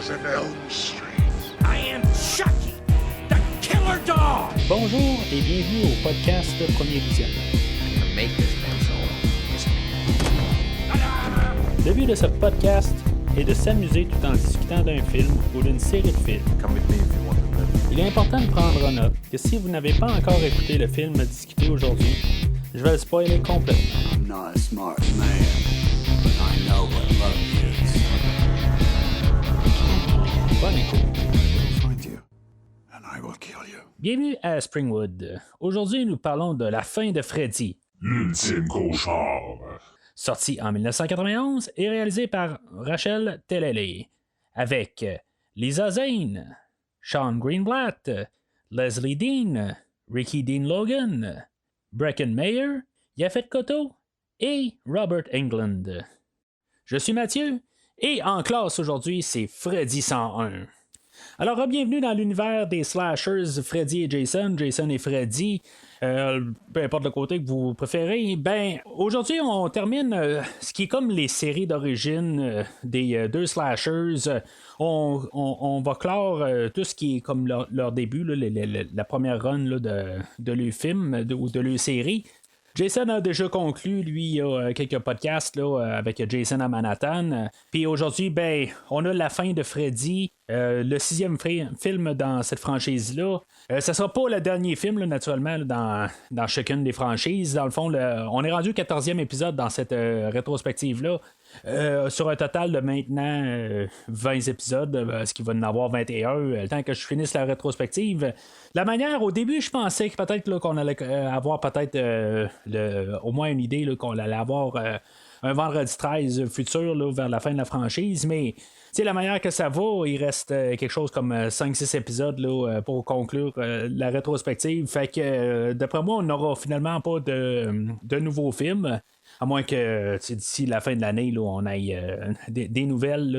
as in Elm Street. I am Chucky, the killer dog! Bonjour et bienvenue au podcast Premier Visionnement. Le but de ce podcast est de s'amuser tout en discutant d'un film ou d'une série de films. Il est important de prendre en note que si vous n'avez pas encore écouté le film discuté aujourd'hui, je vais le spoiler complètement. I'm not a smart man, but I know what love is. Bonne écoute. I'll find you, and I will kill you. Bienvenue à Springwood. Aujourd'hui, nous parlons de La fin de Freddy. L'ultime cauchemar. Sorti en 1991 et réalisé par Rachel Talalay, avec Lisa Zane, Sean Greenblatt, Leslie Dean, Ricky Dean Logan, Breckin Meyer, Yaphet Kotto et Robert Englund. Je suis Mathieu et en classe aujourd'hui, c'est Freddy 101. Alors, bienvenue dans l'univers des slashers Freddy et Jason et Freddy. Peu importe le côté que vous préférez. Ben, aujourd'hui, on termine ce qui est comme les séries d'origine des deux slashers. On va clore tout ce qui est comme leur début, là, la première run là, de leur film ou de leur série. Jason a déjà conclu, lui, quelques podcasts là, avec Jason à Manhattan. Puis aujourd'hui, ben, on a la fin de Freddy, le 6e film dans cette franchise-là. Ça sera pas le dernier film, là, naturellement, là, dans chacune des franchises. Dans le fond, on est rendu au 14e épisode dans cette rétrospective-là. Sur un total de maintenant 20 épisodes, ce qui va en avoir 21, le temps que je finisse la rétrospective. La manière, au début, je pensais que peut-être là, qu'on allait avoir peut-être au moins une idée là, qu'on allait avoir un vendredi 13 futur là, vers la fin de la franchise, mais la manière que ça va, il reste quelque chose comme 5-6 épisodes là, pour conclure la rétrospective. Fait que d'après moi, on n'aura finalement pas de nouveaux films. À moins que d'ici la fin de l'année, là, on ait des nouvelles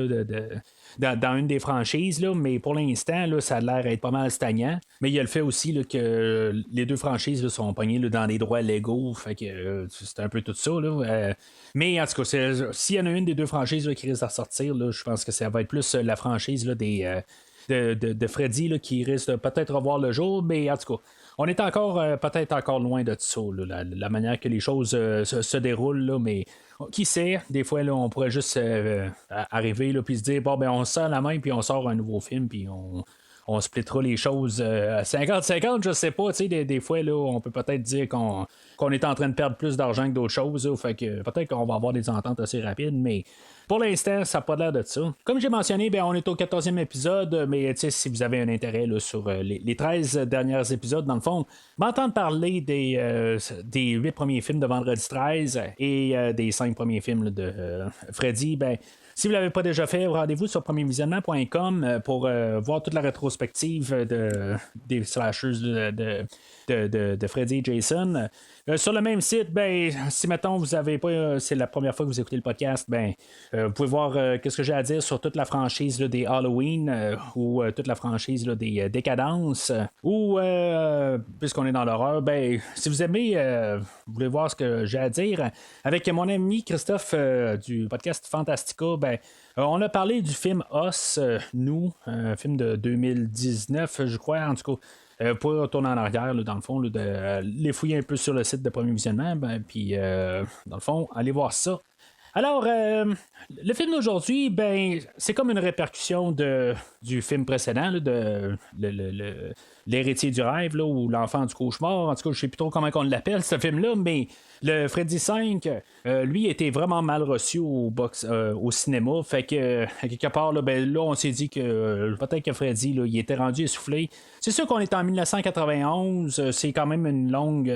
là, dans une des franchises. Là, mais pour l'instant, là, ça a l'air d'être pas mal stagnant. Mais il y a le fait aussi là, que les deux franchises là, sont pognées là, dans des droits légaux. Fait que c'est un peu tout ça. Là, mais en tout cas, s'il y en a une des deux franchises là, qui risque de ressortir, là, je pense que ça va être plus la franchise là, de Freddy là, qui risque de peut-être revoir le jour. Mais en tout cas, on est encore peut-être encore loin de ça, là, la manière que les choses se déroulent, là, mais qui sait, des fois là, on pourrait juste arriver puis se dire bon ben on serre la main puis on sort un nouveau film puis on splittera les choses à 50-50, je sais pas, tu sais, des fois là, on peut peut-être dire qu'on est en train de perdre plus d'argent que d'autres choses, là, fait que peut-être qu'on va avoir des ententes assez rapides, mais pour l'instant, ça n'a pas l'air de ça. Comme j'ai mentionné, ben, on est au 14e épisode, mais si vous avez un intérêt là, sur les 13 derniers épisodes, dans le fond, m'entendre parler des 8 premiers films de Vendredi 13 et des 5 premiers films là, de Freddy, ben, si vous ne l'avez pas déjà fait, rendez-vous sur premiervisionnement.com pour voir toute la rétrospective des slashers de Freddy et Jason. Sur le même site, ben, si mettons vous avez pas, c'est la première fois que vous écoutez le podcast, ben, vous pouvez voir qu'est-ce que j'ai à dire sur toute la franchise là, des Halloween ou toute la franchise là, des Décadences ou puisqu'on est dans l'horreur, ben, si vous aimez, vous voulez voir ce que j'ai à dire avec mon ami Christophe du podcast Fantastica, ben, on a parlé du film Us, Nous, un film de 2019, je crois, en tout cas. Vous pouvez retourner en arrière, là, dans le fond, là, les fouiller un peu sur le site de Premier Visionnement, ben, puis dans le fond, allez voir ça. Alors, le film d'aujourd'hui, ben, c'est comme une répercussion du film précédent, là, de l'héritier du rêve, là, ou l'enfant du cauchemar. En tout cas, je ne sais plus trop comment on l'appelle, ce film-là, mais le Freddy 5, lui, était vraiment mal reçu au cinéma. Fait que, quelque part, là, ben, là on s'est dit que peut-être que Freddy, là, il était rendu essoufflé. C'est sûr qu'on est en 1991, c'est quand même une longue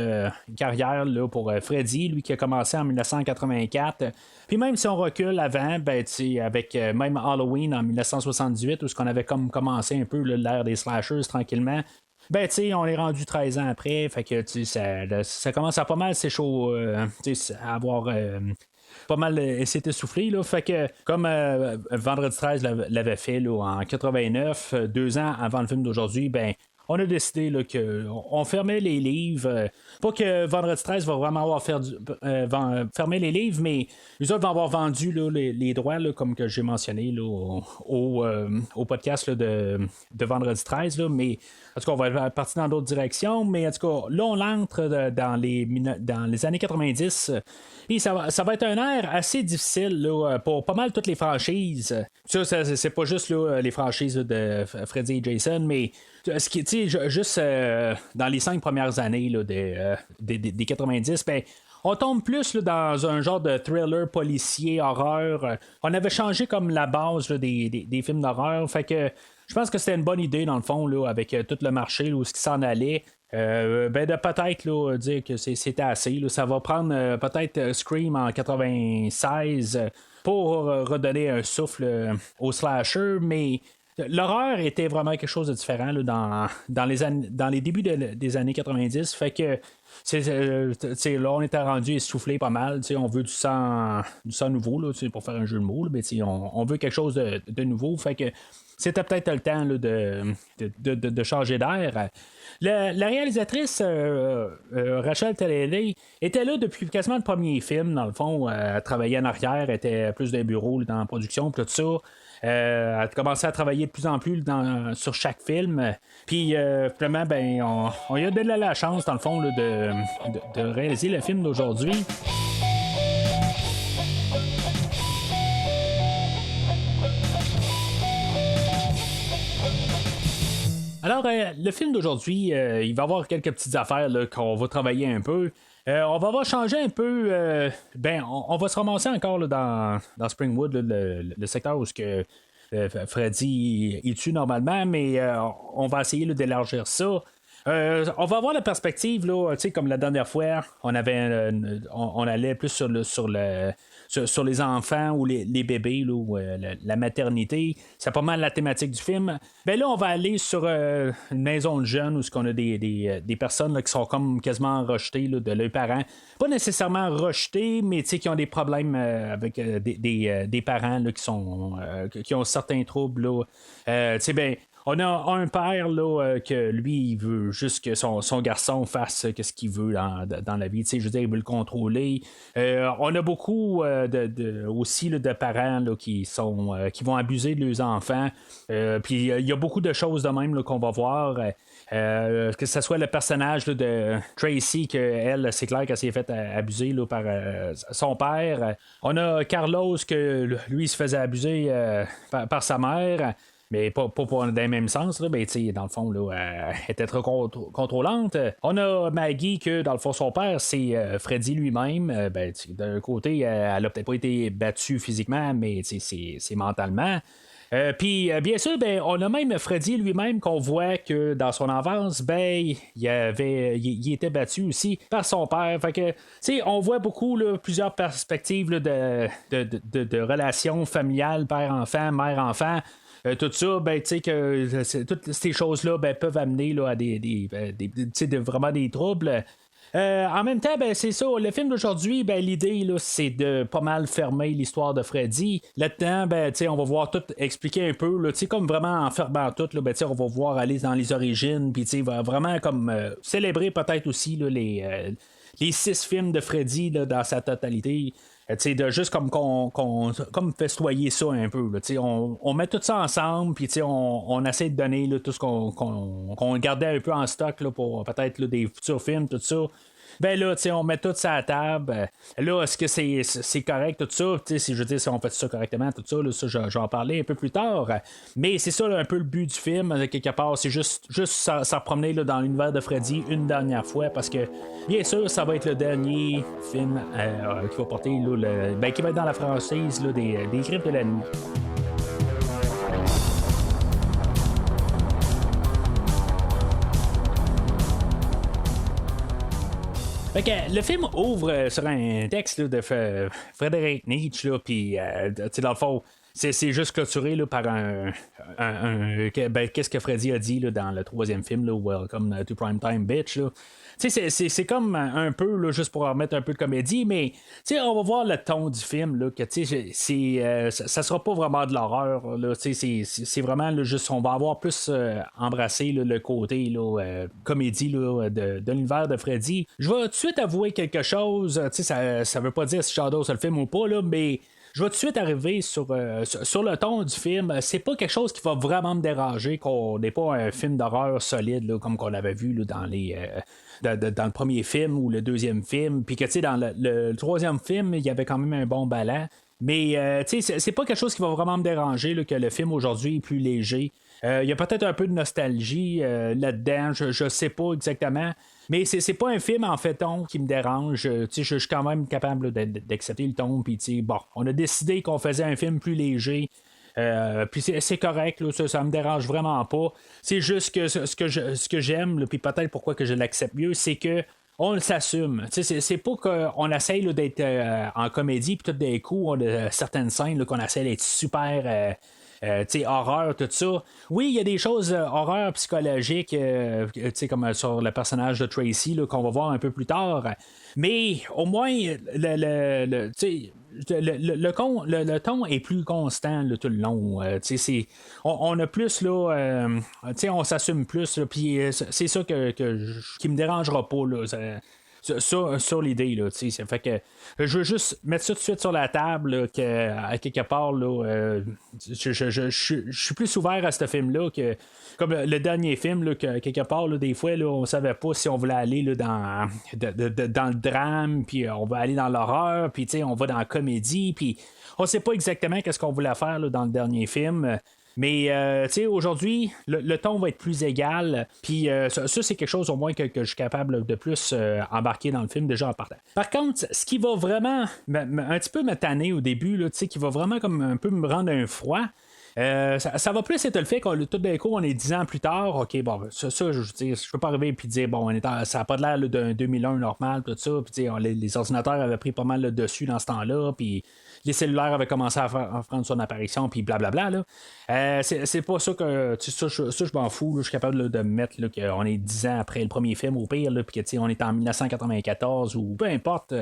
carrière là, pour Freddy, lui qui a commencé en 1984. Puis même si on recule avant, ben, avec même Halloween en 1978, où on avait comme commencé un peu là, l'ère des slashers tranquillement, ben, tu sais, on est rendu 13 ans après, fait que, tu sais, ça commence à pas mal à avoir pas mal essayé d'essouffler, là. Fait que, comme Vendredi 13 l'avait fait là, en 89, 2 ans avant le film d'aujourd'hui, ben, on a décidé là, qu'on fermait les livres. Pas que Vendredi 13 va vraiment avoir fermé les livres, mais les autres vont avoir vendu là, les droits, là, comme que j'ai mentionné là, au podcast là, de Vendredi 13. Là, mais en tout cas, on va être parti dans d'autres directions. Mais en tout cas, là, on entre dans les années 90. Puis ça va être un air assez difficile là, pour pas mal toutes les franchises. Ça c'est pas juste là, les franchises là, de Freddy et Jason, mais ce qui, juste dans les 5 premières années là, des 90, ben, on tombe plus là, dans un genre de thriller policier, horreur. On avait changé comme la base là, des films d'horreur. Fait que je pense que c'était une bonne idée, dans le fond, là, avec tout le marché, là, où ce qui s'en allait. De peut-être là, dire que c'était assez. Là. Ça va prendre peut-être Scream en 96 pour redonner un souffle au slasher, mais l'horreur était vraiment quelque chose de différent là, dans les débuts des années 90. Fait que là, on était rendu essoufflé pas mal. On veut du sang nouveau là, pour faire un jeu de mots, là, mais on veut quelque chose de nouveau. Fait que c'était peut-être le temps là, de changer d'air. La réalisatrice Rachel Talalay était là depuis quasiment le premier film. Dans le fond, elle travaillait en arrière, elle était plus d'un bureau là, dans la production, tout ça. Elle a commencé à travailler de plus en plus sur chaque film. Puis, finalement, ben, on lui a donné la chance, dans le fond, là, de réaliser le film d'aujourd'hui. Alors, le film d'aujourd'hui, il va y avoir quelques petites affaires là, qu'on va travailler un peu. On va changer un peu. On va se ramasser encore là, dans Springwood, là, le secteur où Freddy il tue normalement, mais on va essayer là, d'élargir ça. On va avoir la perspective, là, comme la dernière fois, on allait plus sur les enfants ou les bébés, là, ou la maternité. C'est pas mal la thématique du film. Ben là, on va aller sur une maison de jeunes où on a des personnes là, qui sont comme quasiment rejetées là, de leurs parents. Pas nécessairement rejetées, mais qui ont des problèmes avec des parents là, qui ont certains troubles. Là. On a un père là, que lui, il veut juste que son garçon fasse ce qu'il veut dans la vie. Je veux dire, il veut le contrôler. On a beaucoup aussi là, de parents là, qui vont abuser de leurs enfants. Puis il y a beaucoup de choses de même là, qu'on va voir. Que ce soit le personnage là, de Tracy, qu'elle, c'est clair qu'elle s'est fait abuser là, par son père. On a Carlos, que lui, il se faisait abuser par sa mère. Mais pas dans le même sens, là, dans le fond, là, elle était très contrôlante. On a Maggie, que dans le fond, son père, c'est Freddy lui-même. D'un côté, elle a peut-être pas été battue physiquement, mais c'est mentalement. Puis, bien sûr, on a même Freddy lui-même qu'on voit que dans son enfance, il était battu aussi par son père. Fait que, on voit beaucoup là, plusieurs perspectives là, de relations familiales, père-enfant, mère-enfant. Tout ça, toutes ces choses-là peuvent amener là, à vraiment des troubles. En même temps, c'est ça, le film d'aujourd'hui, l'idée, là, c'est de pas mal fermer l'histoire de Freddy. Là-dedans, on va voir tout expliquer un peu, là, comme vraiment en fermant tout, là, on va voir aller dans les origines, puis va vraiment comme célébrer peut-être aussi là, les 6 films de Freddy là, dans sa totalité. De juste comme festoyer ça un peu. Là, on met tout ça ensemble, puis on essaie de donner là, tout ce qu'on gardait un peu en stock là, pour peut-être là, des futurs films, tout ça. On met tout ça à la table. Là, est-ce que c'est correct, tout ça? Si on fait ça correctement, tout ça, là, ça je vais en parler un peu plus tard. Mais c'est ça, là, un peu le but du film, quelque part. C'est juste s'en promener là, dans l'univers de Freddy une dernière fois, parce que, bien sûr, ça va être le dernier film qui va porter, là, qui va être dans la franchise là, des Griffes de la nuit. Fait que le film ouvre sur un texte là, de Frédéric Nietzsche, puis dans le fond, c'est juste clôturé là, par qu'est-ce que Freddy a dit là, dans le troisième film, là, Welcome to Primetime Bitch. Là. C'est comme un peu, là, juste pour remettre un peu de comédie, mais on va voir le ton du film, là, que ça sera pas vraiment de l'horreur. Là, c'est vraiment là, juste, on va avoir plus embrassé là, le côté là, comédie là, de l'univers de Freddy. Je vais tout de suite avouer quelque chose, ça veut pas dire si j'adore ce film ou pas, là, mais je vais tout de suite arriver sur le ton du film. C'est pas quelque chose qui va vraiment me déranger, qu'on n'est pas un film d'horreur solide, là, comme qu'on avait vu là, dans les. Dans le premier film ou le deuxième film, puis que dans le troisième film, il y avait quand même un bon ballon. Mais c'est pas quelque chose qui va vraiment me déranger, là, que le film aujourd'hui est plus léger. Il y a peut-être un peu de nostalgie là-dedans, je sais pas exactement. Mais c'est pas un film en fait qui me dérange. Je suis quand même capable là, d'accepter le ton. Puis bon, on a décidé qu'on faisait un film plus léger. Puis c'est correct, là, ça me dérange vraiment pas. C'est juste que ce que j'aime, puis peut-être pourquoi que je l'accepte mieux, c'est que on s'assume. C'est pas qu'on essaye là, d'être en comédie, puis tout d'un coup, on a certaines scènes là, qu'on essaie d'être super. Horreur, tout ça. Oui, il y a des choses horreur psychologiques, comme sur le personnage de Tracy, là, qu'on va voir un peu plus tard. Mais au moins, le ton est plus constant là, tout le long. On a plus, là, on s'assume plus, puis c'est ça qui me dérangera pas. Là, sur l'idée, là, fait que je veux juste mettre ça tout de suite sur la table, là, à quelque part, là, je suis plus ouvert à ce film-là que comme le dernier film, là, que quelque part, là, des fois, là, on savait pas si on voulait aller là, dans le drame, puis on va aller dans l'horreur, puis on va dans la comédie, puis on sait pas exactement qu'est-ce qu'on voulait faire là, dans le dernier film. Mais aujourd'hui, le ton va être plus égal. Puis ça, c'est quelque chose au moins que je suis capable de plus embarquer dans le film déjà en partant. Par contre, ce qui va vraiment un petit peu me tanner au début, là, qui va vraiment comme un peu me rendre un froid. Ça va plus être le fait que tout d'un coup, on est 10 ans plus tard. OK, bon, ça je peux pas arriver et dire, bon, ça n'a pas l'air là, d'un 2001 normal, tout ça. Puis, les ordinateurs avaient pris pas mal le dessus dans ce temps-là. Puis, les cellulaires avaient commencé à prendre son apparition, puis blablabla. Là. C'est pas ça que. Ça, je m'en fous. Là, je suis capable là, de me mettre là, qu'on est 10 ans après le premier film, au pire, puis on est en 1994 ou peu importe.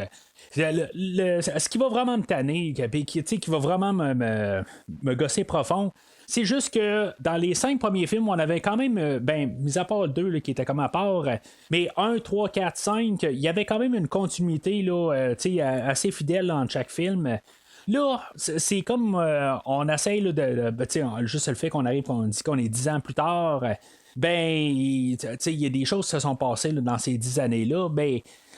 Ce qui va vraiment me tanner, qui va vraiment me gosser profond, c'est juste que dans les 5 premiers films, on avait quand même, mis à part le 2 là, qui était comme à part, mais 1, 3, 4, 5, il y avait quand même une continuité là, assez fidèle entre chaque film. Là, c'est comme on essaye là, juste le fait qu'on arrive, on dit qu'on est 10 ans plus tard, il y a des choses qui se sont passées là, dans ces 10 années-là,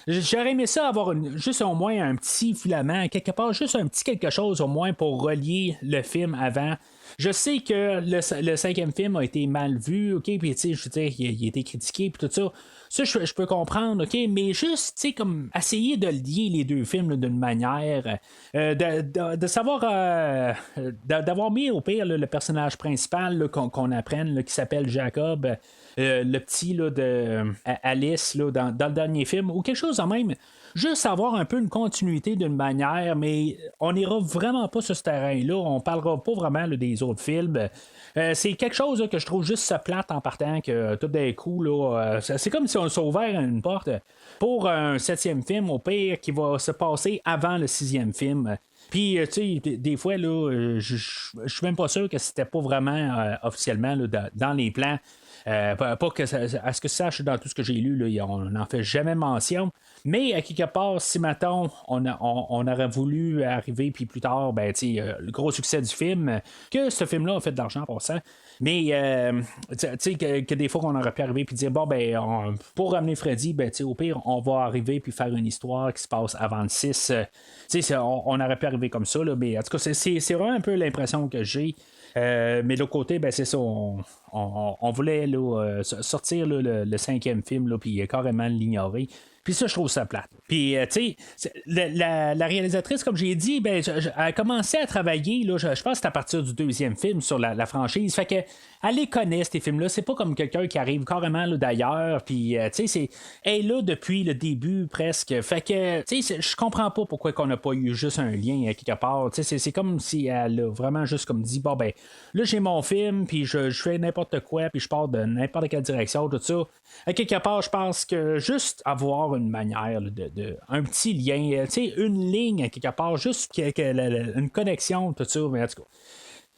j'aurais aimé ça avoir juste au moins un petit filament, quelque part, juste un petit quelque chose au moins pour relier le film avant. Je sais que le 5e film a été mal vu, OK, puis je veux dire, il a été critiqué, puis tout ça. Ça, je peux comprendre, OK, mais juste, comme essayer de lier les deux films là, d'une manière, de savoir, d'avoir mis au pire là, le personnage principal là, qu'on apprenne, là, qui s'appelle Jacob, le petit là, de Alice là, dans le dernier film, ou quelque chose en même. Juste avoir un peu une continuité d'une manière, mais on n'ira vraiment pas sur ce terrain-là. On parlera pas vraiment là, des autres films. C'est quelque chose là, que je trouve juste ça plate en partant, que tout d'un coup, là, c'est comme si on s'est ouvert une porte pour un 7e film, au pire, qui va se passer avant le 6e film. Puis, tu sais, des fois, là, je suis même pas sûr que c'était pas vraiment officiellement là, dans les plans. Pas que à ce que ça sache dans tout ce que j'ai lu, là, on n'en fait jamais mention. Mais à quelque part, si mettons, on aurait voulu arriver, puis plus tard, le gros succès du film, que ce film-là a fait de l'argent pour ça. Mais tu sais que des fois on aurait pu arriver puis dire pour ramener Freddy, au pire on va arriver puis faire une histoire qui se passe avant le 6. On aurait pu arriver comme ça là, mais en tout cas c'est vraiment un peu l'impression que j'ai. Mais de l'autre côté, c'est ça, on voulait là, sortir là, le 5e film puis carrément l'ignorer. Puis ça, je trouve ça plate. Puis, tu sais, la réalisatrice, comme j'ai dit, ben, elle a commencé à travailler, là, je pense que c'est à partir du deuxième film sur la franchise. Fait que elle les connaît, ces films-là. C'est pas comme quelqu'un qui arrive carrément là, d'ailleurs. Puis, tu sais, elle est là depuis le début presque. Fait que, tu sais, je comprends pas pourquoi qu'on n'a pas eu juste un lien quelque part. Tu sais, c'est comme si elle a vraiment juste comme dit, bon, ben, là, j'ai mon film, puis je fais n'importe quoi, puis je pars de n'importe quelle direction, tout ça. À quelque part, je pense que juste avoir une manière là, de un petit lien, tu sais, une ligne à quelque part, juste une connexion, tout ça, mais en tout cas.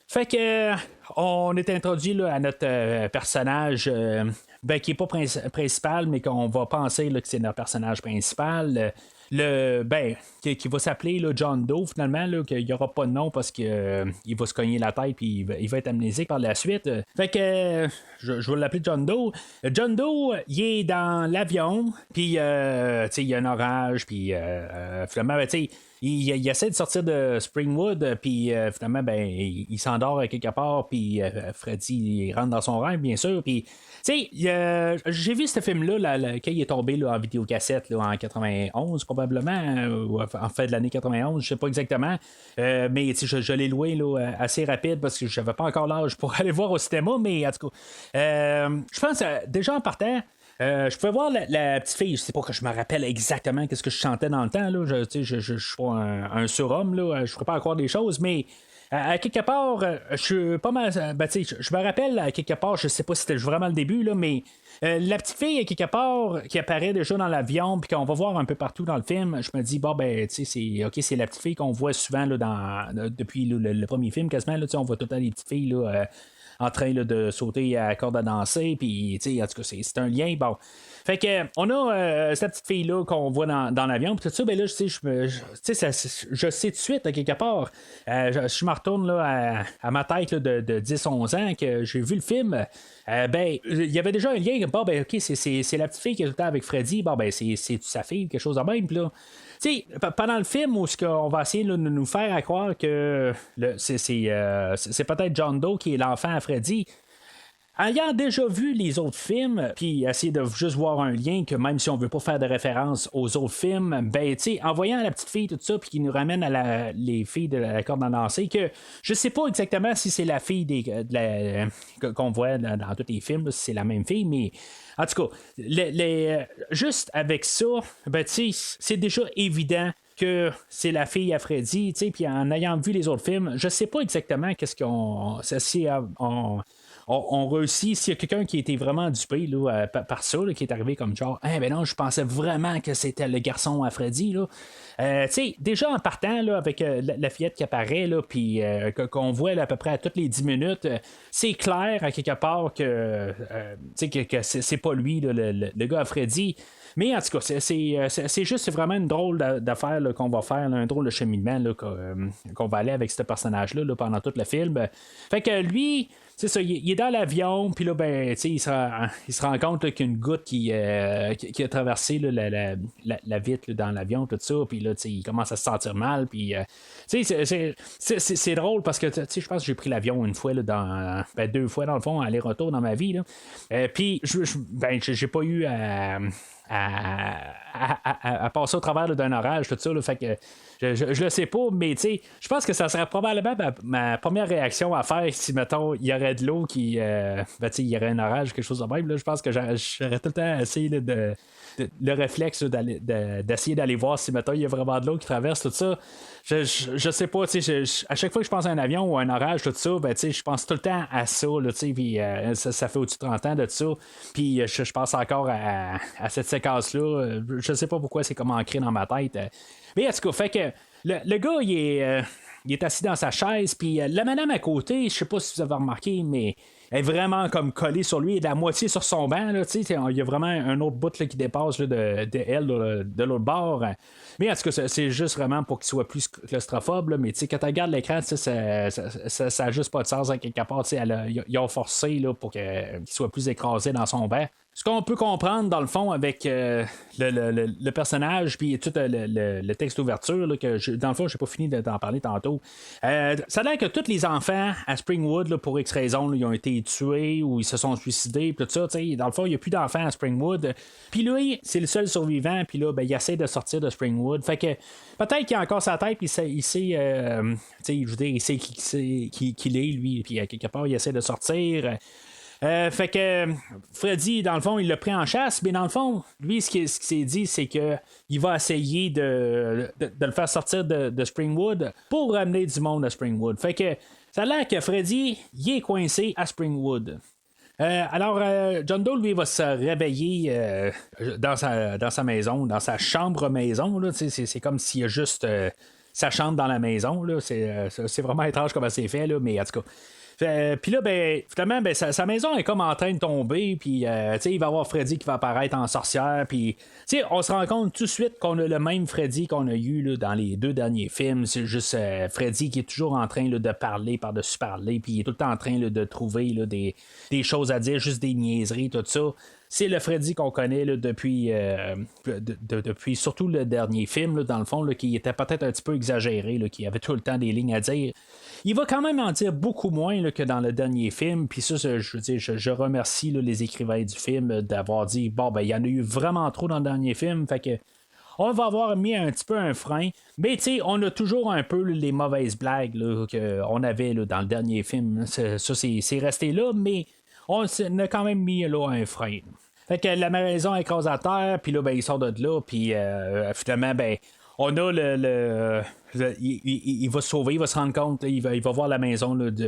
Fait que on est introduit là, à notre personnage qui n'est pas principal, mais qu'on va penser là, que c'est notre personnage principal. Qui va s'appeler là, John Doe finalement, là, qu'il n'y aura pas de nom parce qu'il va se cogner la tête puis il va être amnésique par la suite. Fait que je vais l'appeler John Doe. John Doe, il est dans l'avion, puis il y a un orage, puis finalement, il essaie de sortir de Springwood, puis finalement, il s'endort quelque part, puis Freddy il rentre dans son rêve, bien sûr, puis j'ai vu ce film-là quand il est tombé là, en vidéocassette là, en 91 probablement, ou en fait de l'année 91, je sais pas exactement, mais je l'ai loué là, assez rapide parce que j'avais pas encore l'âge pour aller voir au cinéma, mais en tout cas, je pense déjà en partant, je pouvais voir la petite fille, je sais pas que je me rappelle exactement qu'est-ce que je chantais dans le temps, là. Je suis pas un surhomme, là, je ferais pas croire des choses, mais à quelque part, je suis pas mal. Je me rappelle à quelque part, je sais pas si c'était vraiment le début, là, mais la petite fille, à quelque part, qui apparaît déjà dans l'avion, puis qu'on va voir un peu partout dans le film, je me dis, c'est la petite fille qu'on voit souvent là, depuis le premier film, quasiment, là, on voit tout le temps les petites filles là, en train là, de sauter à la corde à danser, puis en tout cas, c'est un lien. Bon. Fait que on a cette petite fille-là qu'on voit dans l'avion, puis tout ça, ben là, je sais tout de suite, à quelque part, je me retourne là, à ma tête là, de 10-11 ans, que j'ai vu le film, il y avait déjà un lien, ok, c'est la petite fille qui est tout le temps avec Freddy, c'est sa fille, quelque chose de même, puis là, pendant le film où on va essayer là, de nous faire croire que c'est peut-être John Doe qui est l'enfant à Freddy. Ayant déjà vu les autres films, puis essayer de juste voir un lien, que même si on veut pas faire de référence aux autres films, en voyant la petite fille, tout ça, puis qui nous ramène à les filles de la corde à danser, que je sais pas exactement si c'est la fille qu'on voit dans tous les films, là, si c'est la même fille, mais en tout cas, juste avec ça, c'est déjà évident que c'est la fille à Freddy, puis en ayant vu les autres films, je sais pas exactement qu'est-ce on réussit, s'il y a quelqu'un qui a été vraiment dupé là, par ça, là, qui est arrivé comme genre, non, je pensais vraiment que c'était le garçon à Freddy. Là. Déjà en partant là, avec la fillette qui apparaît, là, puis qu'on voit là, à peu près à toutes les 10 minutes, c'est clair à quelque part que c'est pas lui, là, le gars à Freddy. Mais en tout cas, c'est juste vraiment une drôle d'affaire là, qu'on va faire, là, un drôle de cheminement là, qu'on va aller avec ce personnage-là là, pendant tout le film. Fait que lui, c'est ça, il est dans l'avion, puis là, il se rend compte là, qu'il y a une goutte qui a traversé là, la vitre là, dans l'avion, tout ça, puis là, il commence à se sentir mal, puis c'est drôle parce que je pense que j'ai pris l'avion une fois, là, 2 fois dans le fond, aller-retour dans ma vie, là. Puis, j'ai pas eu à passer au travers là, d'un orage, tout ça, là, fait que je le sais pas, mais je pense que ça serait probablement ma première réaction à faire si, mettons, il y aurait de l'eau qui il y aurait un orage, quelque chose de même, là, je pense que j'aurais tout le temps essayé de le réflexe là, d'essayer d'aller voir si, mettons, il y a vraiment de l'eau qui traverse, tout ça. Je sais pas, à chaque fois que je pense à un avion ou à un orage, tout ça, je pense tout le temps à ça, puis ça fait au-dessus de 30 ans de ça, puis je pense encore à cette séquence-là. Je sais pas pourquoi c'est comme ancré dans ma tête. Mais en tout cas, fait que le gars, il est assis dans sa chaise, puis la madame à côté, je sais pas si vous avez remarqué, mais elle est vraiment comme collée sur lui, elle est à moitié sur son banc, là, il y a vraiment un autre bout là, qui dépasse là, de elle, là, de l'autre bord. Mais en tout cas, c'est juste vraiment pour qu'il soit plus claustrophobe, là, mais quand tu regardes l'écran, ça n'a juste pas de sens à quelque part. Ils ont forcé là, pour qu'il soit plus écrasé dans son banc. ce qu'on peut comprendre dans le fond avec le personnage puis tout le texte d'ouverture là, dans le fond j'ai pas fini d'en parler tantôt, ça a l'air que tous les enfants à Springwood là, pour X raison là, ils ont été tués ou ils se sont suicidés tout ça, dans le fond il n'y a plus d'enfants à Springwood, puis lui c'est le seul survivant, puis là ben, il essaie de sortir de Springwood, fait que peut-être qu'il a encore sa tête, puis il sait je veux dire, il sait qui il est lui, puis à quelque part il essaie de sortir. Fait que Freddy, dans le fond, il l'a pris en chasse, mais dans le fond, lui, ce qu'il s'est dit, c'est que il va essayer de le faire sortir de Springwood pour ramener du monde à Springwood. Fait que ça a l'air que Freddy, il est coincé à Springwood. Alors, John Doe, lui, va se réveiller dans sa maison, dans sa chambre maison. Là, c'est comme s'il y a juste sa chambre dans la maison. Là, c'est vraiment étrange comment c'est fait, là, mais en tout cas. Puis là, ben, finalement, ben, sa maison est comme en train de tomber, puis il va y avoir Freddy qui va apparaître en sorcière, puis on se rend compte tout de suite qu'on a le même Freddy qu'on a eu là, dans les 2 derniers films. C'est juste Freddy qui est toujours en train là, de parler par-dessus parler, puis il est tout le temps en train là, de trouver là, des choses à dire, juste des niaiseries, tout ça. C'est le Freddy qu'on connaît là, depuis surtout le dernier film, là, dans le fond, là, qui était peut-être un petit peu exagéré, là, qui avait tout le temps des lignes à dire. Il va quand même en dire beaucoup moins là, que dans le dernier film. Puis ça, je veux dire, je remercie là, les écrivains du film d'avoir dit bon, ben, il y en a eu vraiment trop dans le dernier film. Fait que on va avoir mis un petit peu un frein. Mais tu sais, on a toujours un peu les mauvaises blagues là, qu'on avait là, dans le dernier film. Ça, c'est resté là, mais on a quand même mis là, un frein. Fait que la maison écrase à terre, puis là, ben, il sort de là, puis finalement, ben, on a il va se sauver, il va se rendre compte, il va voir la maison là, du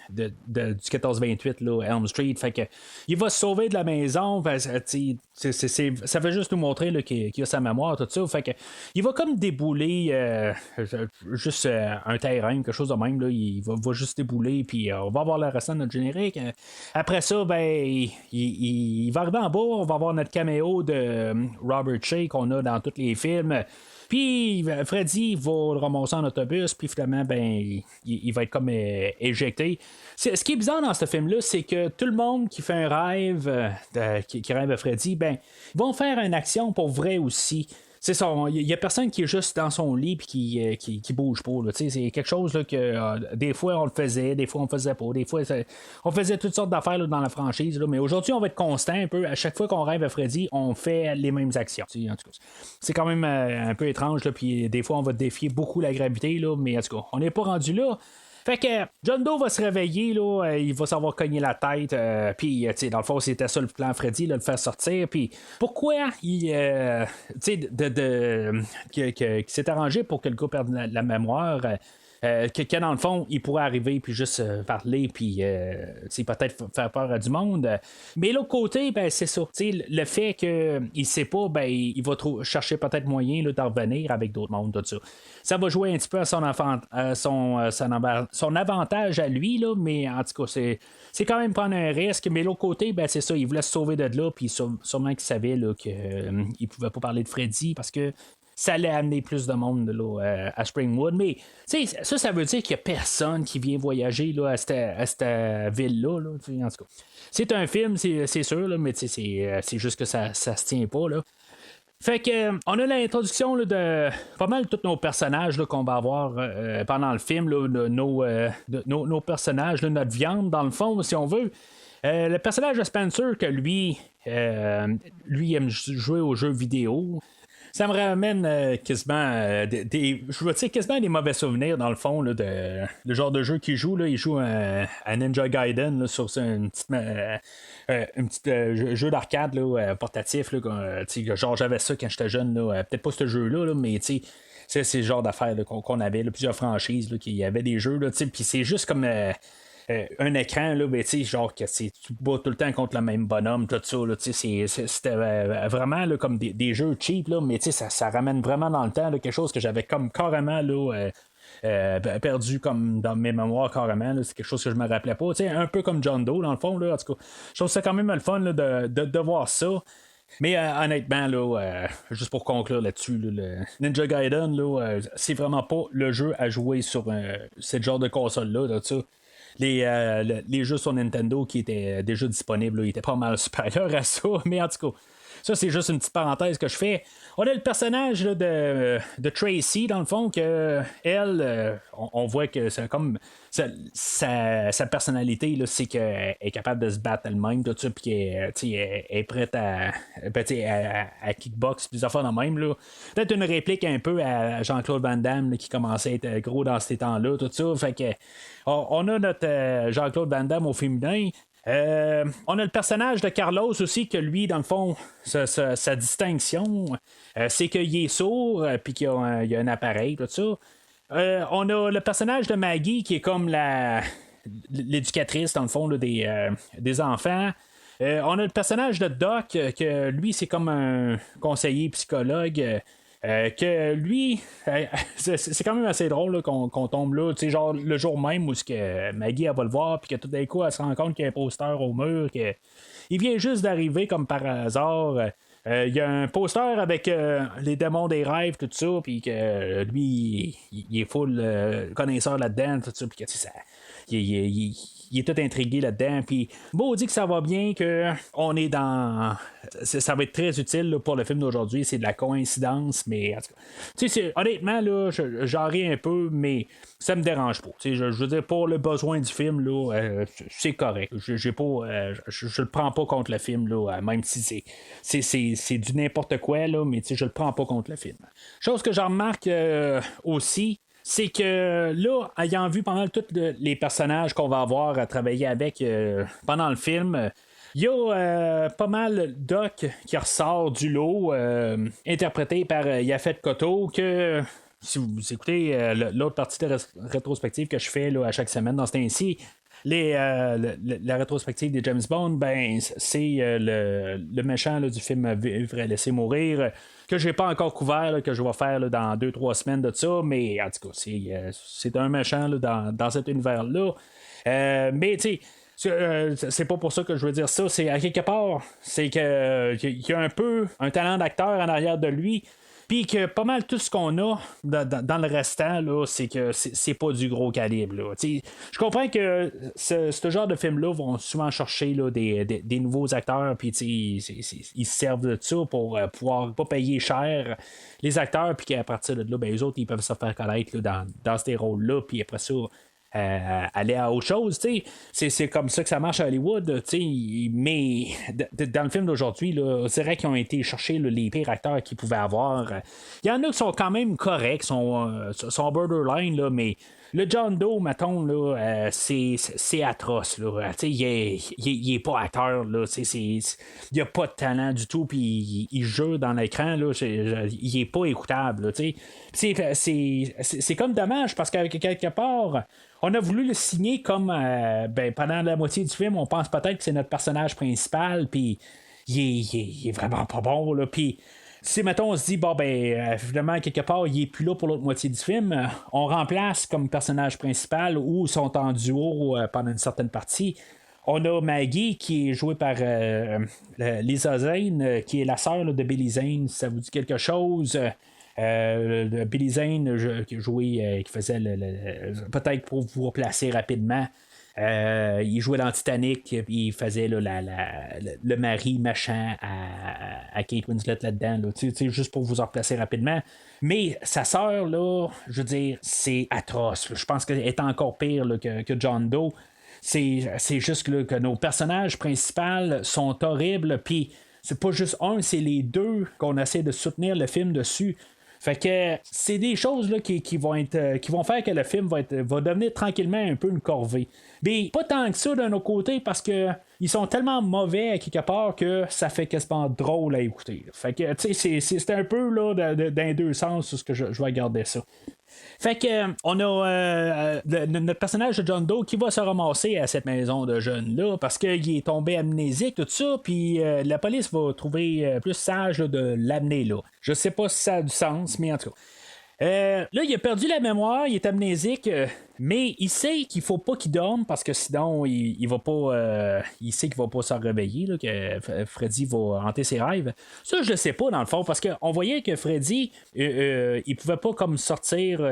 1428 là, Elm Street. Fait que il va se sauver de la maison. Ça fait juste nous montrer là, qu'il a sa mémoire, tout ça. Fait que il va comme débouler juste un terrain, quelque chose de même. Là, il va juste débouler, puis on va avoir le restant de notre générique. Après ça, ben, il va arriver en bas, on va avoir notre caméo de Robert Shea qu'on a dans tous les films. Puis Freddy va le ramasser en autobus, puis finalement, ben, il va être comme éjecté. Ce qui est bizarre dans ce film-là, c'est que tout le monde qui fait un rêve, qui rêve à Freddy, ben, vont faire une action pour vrai aussi. C'est ça, il y a personne qui est juste dans son lit et qui bouge pas. Là, c'est quelque chose là, que des fois on le faisait, des fois on le faisait pas, des fois on faisait toutes sortes d'affaires là, dans la franchise. Là, mais aujourd'hui, on va être constant un peu. À chaque fois qu'on rêve à Freddy, on fait les mêmes actions. En tout cas, c'est quand même un peu étrange. Puis des fois, on va défier beaucoup la gravité, là, mais en tout cas, on n'est pas rendu là. Fait que John Doe va se réveiller, là, il va savoir cogner la tête, puis dans le fond, c'était ça le plan Freddy, là, le faire sortir. Puis pourquoi il qui s'est arrangé pour que le gars perde la mémoire. Que dans le fond, il pourrait arriver puis juste parler puis peut-être faire peur à du monde. Mais l'autre côté, ben, c'est ça. Le fait qu'il ne sait pas, ben, il va chercher peut-être moyen là, d'en revenir avec d'autres mondes, tout ça. Ça va jouer un petit peu à son avantage à lui, là, mais en tout cas, c'est quand même prendre un risque. Mais l'autre côté, ben, c'est ça, il voulait se sauver de là, puis sûrement qu'il savait là, qu'il ne pouvait pas parler de Freddy parce que ça allait amener plus de monde là, à Springwood. Mais ça veut dire qu'il n'y a personne qui vient voyager là, à cette ville-là. Là, en tout cas, c'est un film, c'est sûr, là, mais c'est juste que ça se tient pas. Là. Fait que on a l'introduction là, de pas mal tous nos personnages là, qu'on va avoir pendant le film, là, nos personnages, là, notre viande, dans le fond, si on veut. Le personnage de Spencer, que lui aime jouer aux jeux vidéo. Ça me ramène quasiment quasiment des mauvais souvenirs dans le fond là, le genre de jeu qu'il joue. Là, il joue un Ninja Gaiden là, sur un petit jeu d'arcade là, portatif. Là, genre j'avais ça quand j'étais jeune. Là, peut-être pas ce jeu-là, là, mais c'est le genre d'affaires là, qu'on avait, là, plusieurs franchises, là, qu'il y avait des jeux. Puis c'est juste comme un écran, là, ben, genre que tu bats tout le temps contre le même bonhomme, tout ça, là, c'était vraiment là, comme des jeux cheap, là, mais ça ramène vraiment dans le temps là, quelque chose que j'avais comme carrément là, perdu comme dans mes mémoires carrément, là, c'est quelque chose que je me rappelais pas, un peu comme John Doe dans le fond, là, en tout cas, je trouve ça quand même le fun là, de voir ça. Mais honnêtement, là, juste pour conclure là-dessus, là, le Ninja Gaiden, là, c'est vraiment pas le jeu à jouer sur ce genre de console-là. Là, les jeux sur Nintendo qui étaient déjà disponibles, là, ils étaient pas mal supérieurs à ça, mais en tout cas. Ça, c'est juste une petite parenthèse que je fais. On a le personnage là, de Tracy, dans le fond, que elle, on voit que c'est comme sa personnalité, là, c'est qu'elle est capable de se battre elle-même, tout ça, puis qu'elle est prête à kickbox, plusieurs fois dans le même. Là. Peut-être une réplique un peu à Jean-Claude Van Damme, là, qui commençait à être gros dans ces temps-là, tout ça. Fait que on a notre Jean-Claude Van Damme au féminin. On a le personnage de Carlos aussi, que lui, dans le fond, sa distinction, c'est qu'il est sourd, puis qu'il y a un appareil, tout ça. On a le personnage de Maggie, qui est comme l'éducatrice, dans le fond, là, des enfants. On a le personnage de Doc, que lui, c'est comme un conseiller psychologue. Que lui, c'est quand même assez drôle là, qu'on tombe là, tu sais, genre le jour même où que Maggie elle va le voir, puis que tout d'un coup elle se rend compte qu'il y a un poster au mur, il vient juste d'arriver comme par hasard. Il y a un poster avec les démons des rêves, tout ça, puis que lui, il est full connaisseur là-dedans, tout ça, puis que ça. Il est tout intrigué là-dedans. Puis, dit que ça va bien, que on est dans. Ça va être très utile là, pour le film d'aujourd'hui. C'est de la coïncidence, mais en tout cas, tu sais, honnêtement, là, j'en ris un peu, mais ça me dérange pas. Je veux dire, pour le besoin du film, là, c'est correct. J'ai pas, je le prends pas contre le film, là, même si c'est du n'importe quoi, là, mais je le prends pas contre le film. Chose que j'en remarque aussi, c'est que là, ayant vu pendant tous les personnages qu'on va avoir à travailler avec pendant le film, il y a pas mal Doc qui ressort du lot, interprété par Yaphet Kotto, que si vous écoutez l'autre partie de rétrospective que je fais là, à chaque semaine dans ce temps-ci, la rétrospective des James Bond, ben c'est le méchant là, du film Vivre et laisser mourir, que j'ai pas encore couvert, là, que je vais faire là, dans 2-3 semaines de ça, mais en tout cas, c'est un méchant là, dans cet univers-là. Mais tu sais, c'est pas pour ça que je veux dire ça, c'est à quelque part, c'est que il y a un peu un talent d'acteur en arrière de lui. Puis que pas mal tout ce qu'on a dans le restant, là, c'est que c'est pas du gros calibre. Là. Je comprends que ce genre de film-là vont souvent chercher là, des nouveaux acteurs, puis ils se servent de ça pour pouvoir pas payer cher les acteurs, puis qu'à partir de là, ben, eux autres, ils peuvent se faire connaître là, dans ces rôles-là, puis après ça. Aller à autre chose, c'est comme ça que ça marche à Hollywood, mais dans le film d'aujourd'hui, c'est vrai qu'ils ont été chercher là, les pires acteurs qu'ils pouvaient avoir. Il y en a qui sont quand même corrects, sont borderline, là, mais le John Doe, mettons, là, c'est atroce. Là. Il est pas acteur. Là, il n'y a pas de talent du tout. Puis il joue dans l'écran. Là, il est pas écoutable. Là, c'est comme dommage parce qu'à quelque part, on a voulu le signer comme pendant la moitié du film, on pense peut-être que c'est notre personnage principal. Puis il est vraiment pas bon. Là, puis si, mettons, on se dit, finalement, quelque part, il est plus là pour l'autre moitié du film, on remplace comme personnage principal ou ils sont en duo pendant une certaine partie. On a Maggie qui est jouée par Lisa Zane, qui est la sœur de Billy Zane, si ça vous dit quelque chose. Billy Zane qui faisait peut-être pour vous replacer rapidement. Il jouait dans Titanic, puis il faisait là, le mari machin à Kate Winslet là-dedans, là, juste pour vous en replacer rapidement. Mais sa sœur, là, je veux dire, c'est atroce. Je pense qu'elle est encore pire là, que John Doe. C'est juste là, que nos personnages principaux sont horribles, puis c'est pas juste un, c'est les deux qu'on essaie de soutenir le film dessus. Fait que c'est des choses là, qui vont faire que le film va devenir tranquillement un peu une corvée. Mais pas tant que ça d'un autre côté parce que ils sont tellement mauvais à quelque part que ça fait quasiment drôle à écouter. Fait que tu sais, c'est un peu là dans deux sens ce que je vais garder ça. Fait que on a notre personnage de John Doe qui va se ramasser à cette maison de jeunes-là parce qu'il est tombé amnésique, tout ça, puis la police va trouver plus sage là, de l'amener là. Je sais pas si ça a du sens, mais en tout cas. Là, il a perdu la mémoire, il est amnésique, mais il sait qu'il faut pas qu'il dorme parce que sinon, il va pas. Il sait qu'il va pas se réveiller, là, que Freddy va hanter ses rêves. Ça, je le sais pas dans le fond parce qu'on voyait que Freddy, il pouvait pas comme sortir.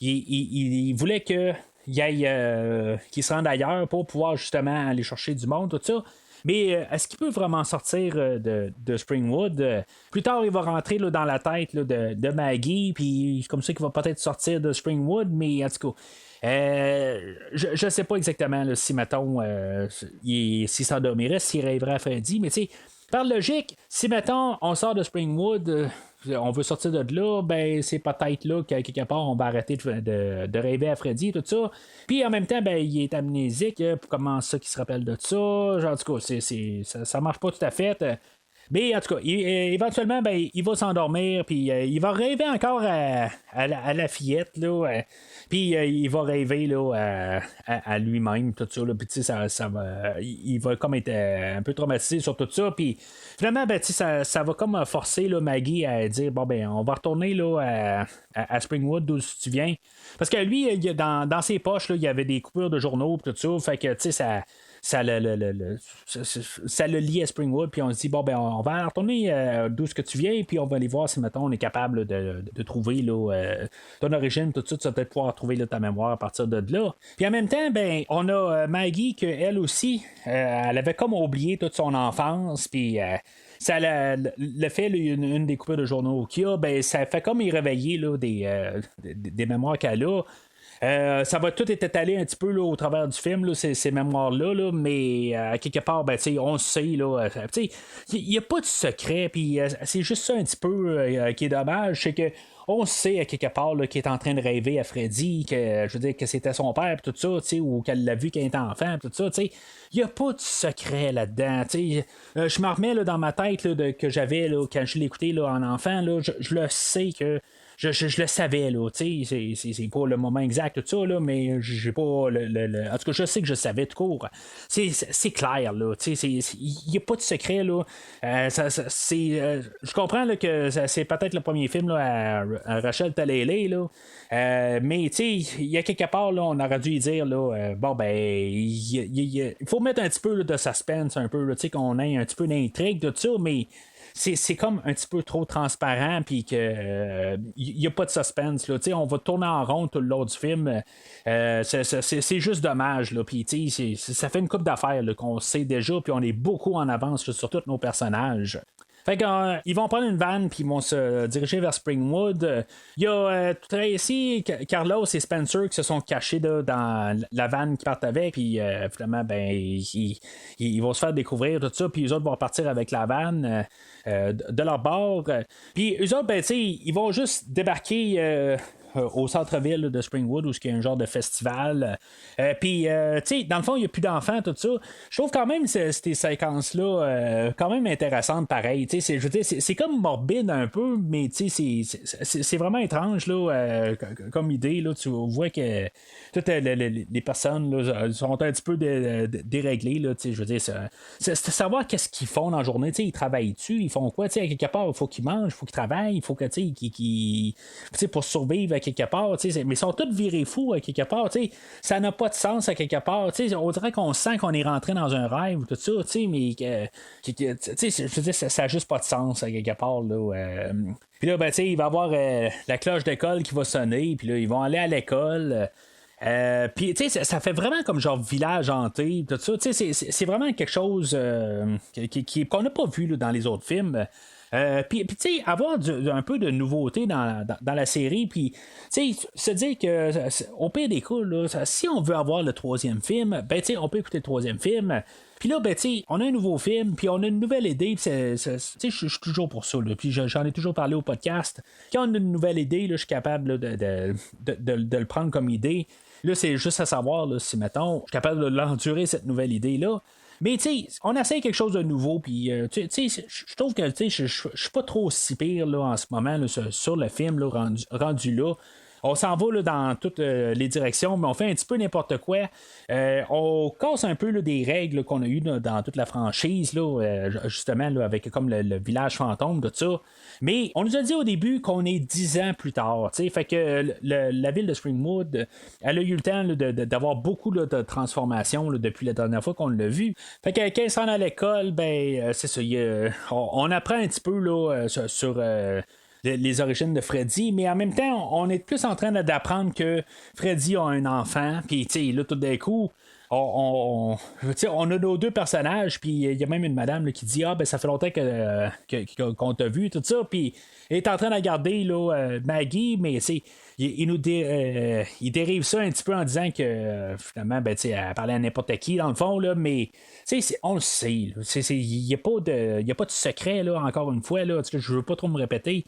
Il voulait que qu'il se rende ailleurs pour pouvoir justement aller chercher du monde, tout ça. Mais est-ce qu'il peut vraiment sortir de Springwood? Plus tard, il va rentrer là, dans la tête là, de Maggie, puis comme ça qu'il va peut-être sortir de Springwood, mais en tout cas, je sais pas exactement là, si, mettons, s'il s'endormirait, s'il rêverait à Freddy, mais tu sais, par logique, si, mettons, on sort de Springwood, on veut sortir de là, ben c'est peut-être là qu'à quelque part on va arrêter de rêver à Freddy, tout ça. Puis en même temps, ben il est amnésique, comment ça qu'il se rappelle de ça? Genre, en tout cas, ça marche pas tout à fait. Mais en tout cas, éventuellement, ben, il va s'endormir, puis il va rêver encore à la fillette, là. Puis il va rêver là, à lui-même, tout ça. Puis ça va, il va comme être un peu traumatisé sur tout ça. Puis finalement, ben, ça va comme forcer là, Maggie à dire bon, ben, on va retourner là, à Springwood, d'où tu viens. Parce que lui, dans ses poches, là, il y avait des coupures de journaux, tout ça. Fait que, tu sais, ça le lie à Springwood, puis on se dit bon ben on va retourner d'où ce que tu viens, puis on va aller voir si mettons on est capable de trouver là, ton origine, tout ça, tu vas peut-être pouvoir trouver là, ta mémoire à partir de là. Puis en même temps, ben on a Maggie que elle aussi, elle avait comme oublié toute son enfance, puis ça le fait là, une des coupures de journaux qu'il y a, ben ça fait comme y réveiller là, des mémoires qu'elle a. Ça va tout être étalé un petit peu là, au travers du film, là, ces mémoires-là, là, mais à quelque part, ben, on sait, il n'y a pas de secret, puis c'est juste ça un petit peu qui est dommage, c'est que on sait à quelque part qu'il est en train de rêver à Freddy, que je veux dire que c'était son père, tout ça, ou qu'elle l'a vu quand il était enfant, tout ça, il n'y a pas de secret là-dedans. Je me remets là, dans ma tête là, que j'avais là, quand je l'écoutais là, en enfant, là, je le sais que. Je le savais, là, tu sais, c'est pas le moment exact, tout ça, là, mais j'ai pas en tout cas, je sais que je savais tout court. C'est clair, là, tu sais, il n'y a pas de secret, là. Je comprends là, que c'est peut-être le premier film là, à Rachel Talalay, là. Mais, tu sais, il y a quelque part, là, on aurait dû y dire, là, bon, ben, il faut mettre un petit peu là, de suspense, un peu, tu sais, qu'on ait un petit peu d'intrigue, tout ça, mais. C'est comme un petit peu trop transparent, puis que il n'y a pas de suspense. Là. On va tourner en rond tout le long du film. C'est juste dommage. Puis ça fait une couple d'affaires là, qu'on sait déjà, puis on est beaucoup en avance là, sur tous nos personnages. Fait qu'ils vont prendre une vanne puis ils vont se diriger vers Springwood. Il y a Tracy, Carlos et Spencer qui se sont cachés là, dans la vanne qui partent avec. Puis finalement, ben, ils vont se faire découvrir tout ça. Puis les autres vont partir avec la vanne de leur bord. Puis eux autres, ben, ils vont juste débarquer. Au centre-ville là, de Springwood où il y a un genre de festival. Puis, tu sais, dans le fond, il n'y a plus d'enfants, tout ça. Je trouve quand même ces séquences-là quand même intéressantes, pareil. Tu sais, c'est comme morbide un peu, mais tu sais, c'est vraiment étrange là, comme idée. Là, tu vois que toutes les personnes là, sont un petit peu déréglées. Là, tu sais, je veux dire, c'est savoir qu'est-ce qu'ils font dans la journée. Tu sais, ils travaillent-tu, ils font quoi? Tu sais, à quelque part, il faut qu'ils mangent, il faut qu'ils travaillent, il faut que, tu sais, pour survivre à quelque part, mais ils sont tous virés fous à quelque part, ça n'a pas de sens à quelque part, on dirait qu'on sent qu'on est rentré dans un rêve ou tout ça, mais je veux dire, ça n'a juste pas de sens à quelque part là. Puis là, ben, il va y avoir la cloche d'école qui va sonner, puis là, ils vont aller à l'école. Puis tu sais ça fait vraiment comme genre village hanté tout ça, c'est vraiment quelque chose qu'on n'a pas vu là, dans les autres films. Puis tu sais, avoir un peu de nouveauté dans la série, puis tu sais, se dire que au pire des cas, là, si on veut avoir le troisième film, ben tu sais, on peut écouter le troisième film. Puis là, ben, tu sais, on a un nouveau film, puis on a une nouvelle idée, je suis toujours pour ça, puis j'en ai toujours parlé au podcast. Quand on a une nouvelle idée, là, je suis capable là, de le prendre comme idée. Là, c'est juste à savoir là, si, mettons, je suis capable de l'endurer, cette nouvelle idée-là. Mais, tu sais, on essaie quelque chose de nouveau, puis, tu sais, je trouve que, tu sais, je suis pas trop si pire, là, en ce moment, là, sur le film, là, rendu là. On s'en va là, dans toutes les directions, mais on fait un petit peu n'importe quoi. On casse un peu là, des règles là, qu'on a eues là, dans toute la franchise, là, justement, là, avec comme le village fantôme, tout ça. Mais on nous a dit au début qu'on est 10 ans plus tard. Fait que la ville de Springwood, elle a eu le temps là, d'avoir beaucoup là, de transformations là, depuis la dernière fois qu'on l'a vu. Fait que quand ils sont à l'école, ben c'est ça. On apprend un petit peu là, sur les origines de Freddy, mais en même temps, on est plus en train d'apprendre que Freddy a un enfant, puis là, tout d'un coup, on a nos deux personnages, puis il y a même une madame là, qui dit ben ça fait longtemps qu'on t'a vu, tout ça, puis elle est en train de regarder là, Maggie, mais il dérive ça un petit peu en disant que finalement, elle parlait à n'importe qui dans le fond, là, mais on le sait, il n'y a pas de secret, là, encore une fois, là, je veux pas trop me répéter.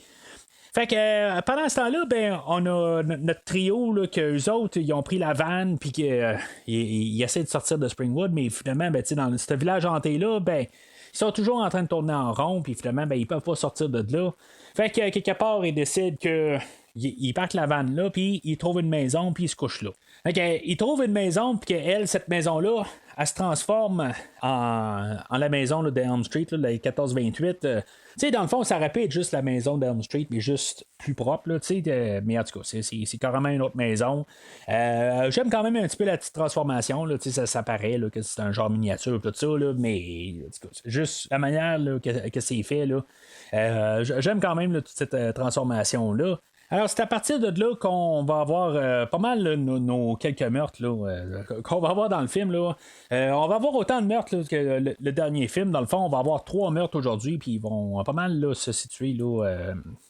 Fait que pendant ce temps-là, on a notre trio là, que eux autres, ils ont pris la vanne puis qu'ils essaient de sortir de Springwood, mais finalement, dans ce village hanté-là, ils sont toujours en train de tourner en rond, puis finalement, ils peuvent pas sortir de là. Fait que quelque part, ils décident que ils partent la vanne là, puis ils trouvent une maison, puis ils se couchent là. Fait que, ils trouvent une maison, puis qu'elle, cette maison-là, elle se transforme en la maison là, de Elm Street, là, la 1428. Dans le fond, ça aurait pu être juste la maison d'Elm Street, mais juste plus propre. Là, mais en tout cas, c'est carrément une autre maison. J'aime quand même un petit peu la petite transformation. Là, ça paraît là, que c'est un genre miniature, tout ça, là, mais en tout cas, juste la manière là, que c'est fait. Là, j'aime quand même là, toute cette transformation-là. Alors, c'est à partir de là qu'on va avoir pas mal là, nos quelques meurtres là, qu'on va avoir dans le film. Là. On va avoir autant de meurtres là, que le dernier film. Dans le fond, on va avoir 3 meurtres aujourd'hui, puis ils vont pas mal là, se situer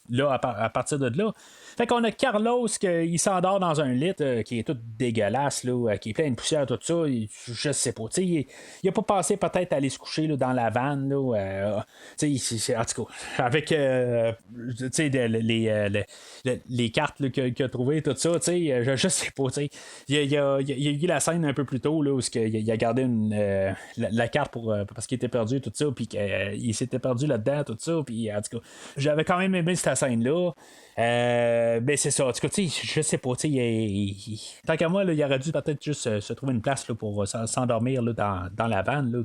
là, à partir de là. Fait qu'on a Carlos qui s'endort dans un lit qui est tout dégueulasse, là, qui est plein de poussière, tout ça. Je sais pas. Il a pas pensé peut-être à aller se coucher là, dans la vanne. Là, en tout cas, avec les cartes là, qu'il a trouvées, tout ça. Je sais pas. Il y a eu la scène un peu plus tôt là, où il a gardé la carte parce qu'il était perdu, tout ça, puis qu'il s'était perdu là-dedans, tout ça. Puis en tout cas, j'avais quand même aimé cette scène-là. C'est ça, en tout cas, je sais pas, tant qu'à moi, là, il aurait dû peut-être juste se trouver une place là, pour s'endormir là, dans la vanne, là,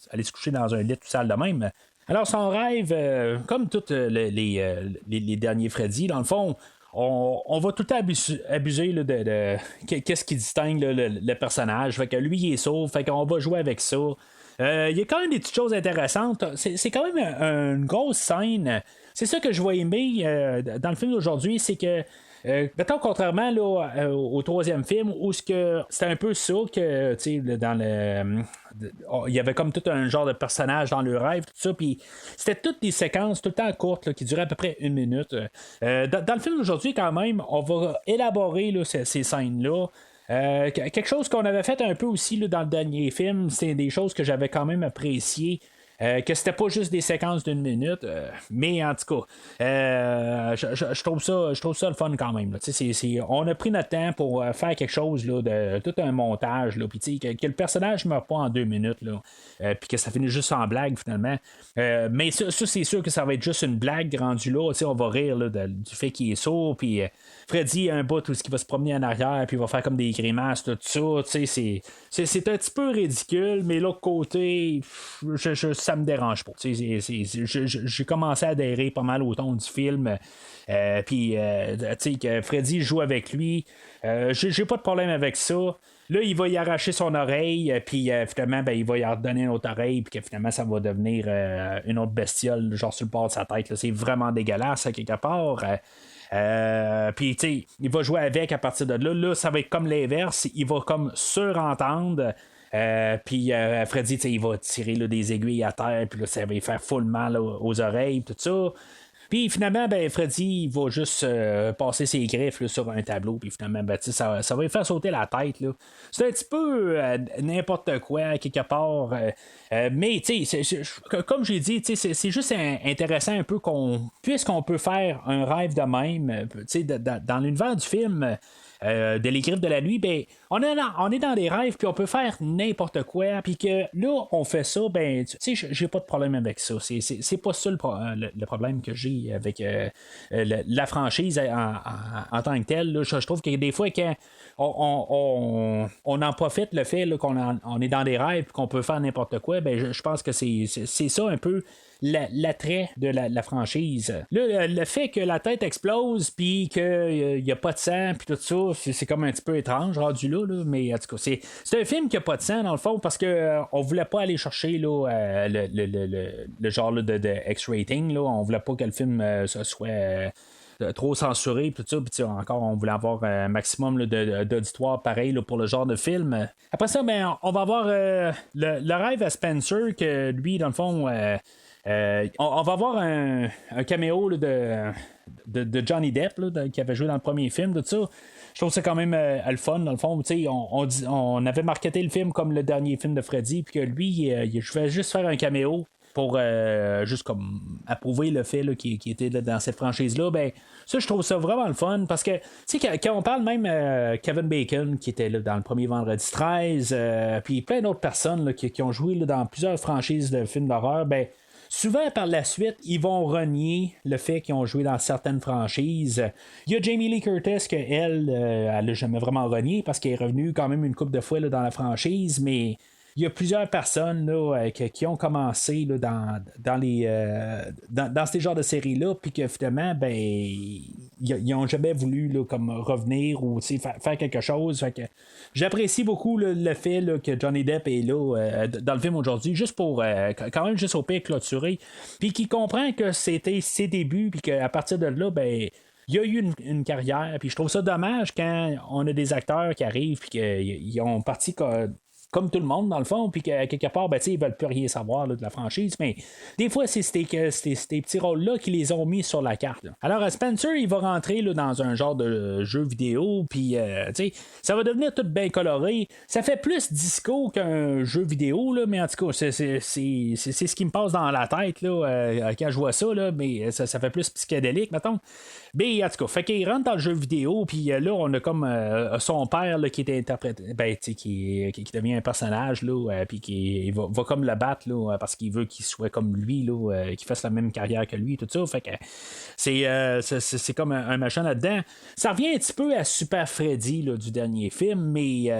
aller se coucher dans un lit tout sale de même. Alors, son rêve, comme tous les derniers Freddy, dans le fond, on va tout le temps abuser là, de qu'est-ce qui distingue là, le personnage. Fait que lui, il est sauve, fait qu'on va jouer avec ça. Il y a quand même des petites choses intéressantes. C'est quand même une grosse scène. C'est ça que je vois aimer dans le film d'aujourd'hui, c'est que mettons, contrairement là, au 3e film, où c'était un peu ça que dans il y avait comme tout un genre de personnage dans le rêve, tout ça, puis c'était toutes des séquences tout le temps courtes là, qui duraient à peu près 1 minute. Dans le film d'aujourd'hui, quand même, on va élaborer là, ces scènes-là. Quelque chose qu'on avait fait un peu aussi là, dans le dernier film, c'est des choses que j'avais quand même appréciées. Que c'était pas juste des séquences d'1 minute, mais en tout cas, je trouve ça le fun quand même. Là. On a pris notre temps pour faire quelque chose là, de tout un montage, puis que le personnage ne meurt pas en 2 minutes, puis que ça finit juste en blague finalement. Mais ça, c'est sûr que ça va être juste une blague rendue là. On va rire là, du fait qu'il est sourd, puis Freddy a un bout où il va se promener en arrière, puis il va faire comme des grimaces, tout ça. C'est un petit peu ridicule, mais l'autre côté, ça me dérange pas. J'ai commencé à adhérer pas mal au ton du film. Puis, que Freddy joue avec lui. J'ai pas de problème avec ça. Là, il va y arracher son oreille, puis finalement, il va y redonner une autre oreille, puis que finalement, ça va devenir une autre bestiole, genre sur le bord de sa tête. Là. C'est vraiment dégueulasse, à quelque part. Puis, tu sais, il va jouer avec à partir de là. Là, ça va être comme l'inverse. Il va comme surentendre. Puis Freddy, il va tirer là, des aiguilles à terre, puis là, ça va lui faire full mal aux oreilles, tout ça. Puis finalement, Freddy il va juste passer ses griffes là, sur un tableau, puis finalement, ça va lui faire sauter la tête. Là. C'est un petit peu n'importe quoi, quelque part. Mais, comme j'ai dit, c'est juste intéressant un peu puisqu'on peut faire un rêve de même, dans l'univers du film. De les griffes de la nuit, on est dans des rêves, puis on peut faire n'importe quoi, puis que là, on fait ça, j'ai pas de problème avec ça. C'est pas ça le problème que j'ai avec la franchise en tant que telle. Là, je trouve que des fois, quand on en profite le fait là, qu'on est dans des rêves, qu'on peut faire n'importe quoi, je pense que c'est ça un peu l'attrait de la franchise. Là, le fait que la tête explose, puis qu'il n'y a pas de sang, puis tout ça, c'est comme un petit peu étrange rendu là, mais en tout cas, c'est un film qui n'a pas de sang, dans le fond, parce que on voulait pas aller chercher là, le genre là, de X-rating. Là. On voulait pas que le film soit trop censuré, tout ça, puis encore, on voulait avoir un maximum là, d'auditoire pareil là, pour le genre de film. Après ça, ben, on va avoir le rêve à Spencer, que lui, dans le fond, on va avoir un caméo là, de Johnny Depp là, qui avait joué dans le premier film, tout ça. Je trouve ça quand même le fun, dans le fond. On avait marketé le film comme le dernier film de Freddy, puis que lui, il vais juste faire un caméo pour juste comme approuver le fait qu'il était là, dans cette franchise-là. Ben, ça, je trouve ça vraiment le fun, parce que, tu sais, quand on parle même Kevin Bacon, qui était là dans le premier Vendredi 13, puis plein d'autres personnes là, qui ont joué là, dans plusieurs franchises de films d'horreur, ben, souvent, par la suite, ils vont renier le fait qu'ils ont joué dans certaines franchises. Il y a Jamie Lee Curtis, elle n'a jamais vraiment renié, parce qu'elle est revenue quand même une couple de fois là, dans la franchise, mais il y a plusieurs personnes là, qui ont commencé là, dans ces genres de séries-là, puis que finalement, ben, ils n'ont jamais voulu là, comme revenir ou faire quelque chose. Fait que j'apprécie beaucoup là, le fait là, que Johnny Depp est là dans le film aujourd'hui, juste pour quand même juste au pire clôturer, puis qui comprend que c'était ses débuts, puis qu'à partir de là, ben, il y a eu une carrière, puis je trouve ça dommage quand on a des acteurs qui arrivent, puis qu'ils ont parti comme tout le monde, dans le fond, puis que quelque part, ben, ils veulent plus rien savoir là, de la franchise, mais des fois, c'est ces petits rôles-là qui les ont mis sur la carte. Là. Alors, Spencer, il va rentrer là, dans un genre de jeu vidéo, puis ça va devenir tout bien coloré. Ça fait plus disco qu'un jeu vidéo, là, mais en tout cas, c'est ce qui me passe dans la tête là, quand je vois ça, là, mais ça fait plus psychédélique, mettons. Mais en tout cas, fait qu'il rentre dans le jeu vidéo, puis là, on a comme son père là, qui est interprété, ben, qui devient un personnage, là, puis qui va comme le battre, là, parce qu'il veut qu'il soit comme lui, là, qu'il fasse la même carrière que lui, tout ça. Fait que c'est comme un machin là-dedans. Ça revient un petit peu à Super Freddy là, du dernier film, mais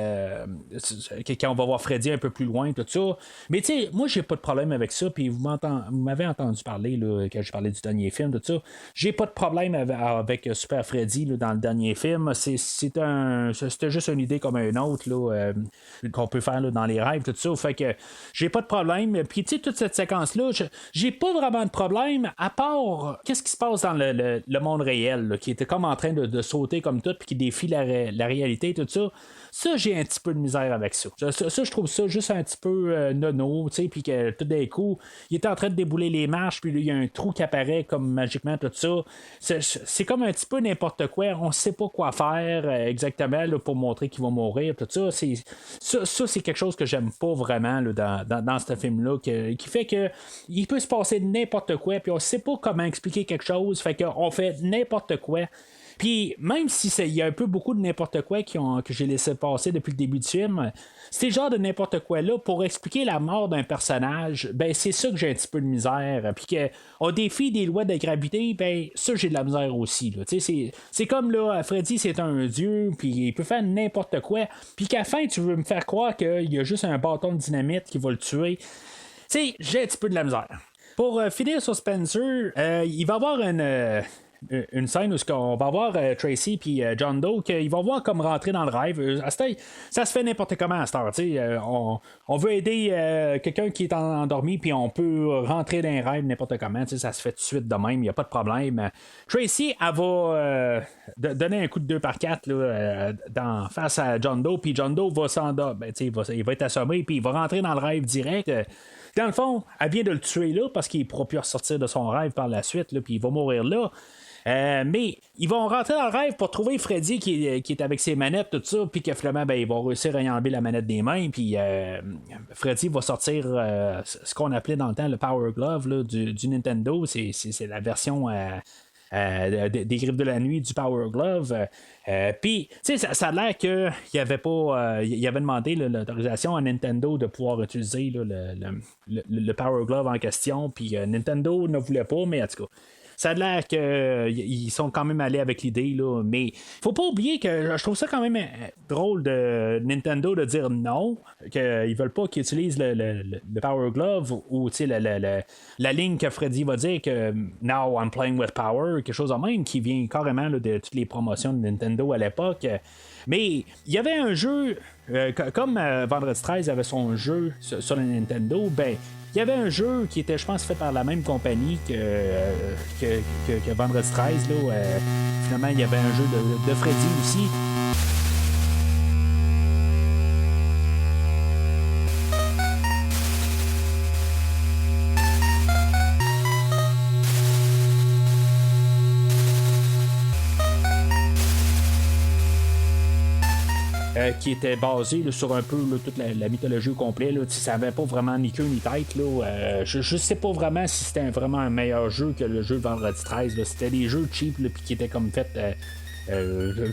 quand on va voir Freddy un peu plus loin, tout ça. Mais tu sais, moi, j'ai pas de problème avec ça, puis vous m'avez entendu parler là, quand je parlais du dernier film, tout ça. J'ai pas de problème avec Super Freddy là, dans le dernier film. C'était juste une idée comme une autre là, qu'on peut faire là, dans les rêves, tout ça. Fait que j'ai pas de problème. Puis tu sais, toute cette séquence-là, j'ai pas vraiment de problème, à part qu'est-ce qui se passe dans le monde réel, là, qui était comme en train de sauter comme tout, puis qui défie la réalité, tout ça. Ça, j'ai un petit peu de misère avec ça. Ça, je trouve ça juste un petit peu nono, tu sais, puis que tout d'un coup, il était en train de débouler les marches, puis là, il y a un trou qui apparaît comme magiquement, tout ça. C'est comme un petit peu n'importe quoi. On sait pas quoi faire exactement là, pour montrer qu'il va mourir, tout ça. Ça, c'est quelque chose que j'aime pas vraiment là, dans ce film-là, qui fait que il peut se passer n'importe quoi, puis on sait pas comment expliquer quelque chose, fait qu'on fait n'importe quoi. Puis même si il y a un peu beaucoup de n'importe quoi que j'ai laissé passer depuis le début du film, c'est le genre de n'importe quoi là pour expliquer la mort d'un personnage, ben c'est ça que j'ai un petit peu de misère. Puis qu'on défie des lois de gravité, ben ça j'ai de la misère aussi. Là. C'est comme là, Freddy c'est un dieu, puis il peut faire n'importe quoi, puis qu'à la fin tu veux me faire croire qu'il y a juste un bâton de dynamite qui va le tuer. T'sais, j'ai un petit peu de la misère. Pour finir sur Spencer, il va y avoir une scène où on va voir Tracy puis John Doe qu'ils vont voir comme rentrer dans le rêve. Ça se fait n'importe comment à cette heure. On veut aider quelqu'un qui est endormi, puis on peut rentrer dans un rêve n'importe comment. Ça se fait tout de suite de même, il n'y a pas de problème. Tracy, elle va donner un coup de 2x4 là, face à John Doe, puis John Doe va s'endormir. Il va être assommé, puis il va rentrer dans le rêve direct. Dans le fond, elle vient de le tuer là parce qu'il ne pourra plus ressortir de son rêve par la suite, puis il va mourir là. Mais ils vont rentrer dans le rêve pour trouver Freddy qui est avec ses manettes, tout ça, puis que finalement, ben, ils vont réussir à y enlever la manette des mains, puis Freddy va sortir ce qu'on appelait dans le temps le Power Glove là, du Nintendo. C'est la version des Griffes de la Nuit du Power Glove. Puis, tu sais, ça a l'air qu'il avait pas. Il avait demandé l'autorisation à Nintendo de pouvoir utiliser le Power Glove en question, puis Nintendo ne voulait pas, mais en tout cas. ça a l'air qu'ils sont quand même allés avec l'idée, là, mais faut pas oublier que je trouve ça quand même drôle de Nintendo de dire non, qu'ils veulent pas qu'ils utilisent le Power Glove ou la ligne que Freddy va dire que Now I'm playing with Power, quelque chose de même qui vient carrément là, de toutes les promotions de Nintendo à l'époque. Mais il y avait un jeu, comme Vendredi 13 avait son jeu sur la Nintendo, ben il y avait un jeu qui était, je pense, fait par la même compagnie que Vendredi 13. Là, finalement, il y avait un jeu de Freddy aussi. Qui était basé là, sur un peu là, toute la mythologie au complet. Là, ça n'avait pas vraiment ni queue ni tête. Là, je sais pas vraiment si c'était vraiment un meilleur jeu que le jeu de Vendredi 13. Là. C'était des jeux cheap là, qui étaient comme fait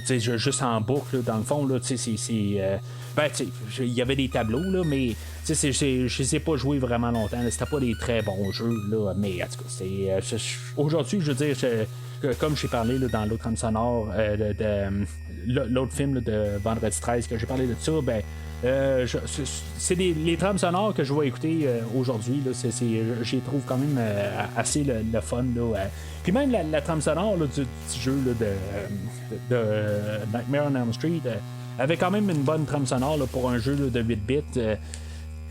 juste en boucle là, dans le fond. Là, il y avait des tableaux, là, mais je les ai pas joués vraiment longtemps. Là. C'était pas des très bons jeux. Là, mais en tout cas, aujourd'hui, je veux dire, comme j'ai parlé là, dans l'autre trame sonore l'autre film là, de Vendredi 13 que j'ai parlé de ça, ben c'est les trames sonores que je vais écouter aujourd'hui. J'y trouve quand même assez le fun. Là, puis même la trame sonore là, du petit jeu là, de Nightmare on Elm Street avait quand même une bonne trame sonore là, pour un jeu là, de 8 bits.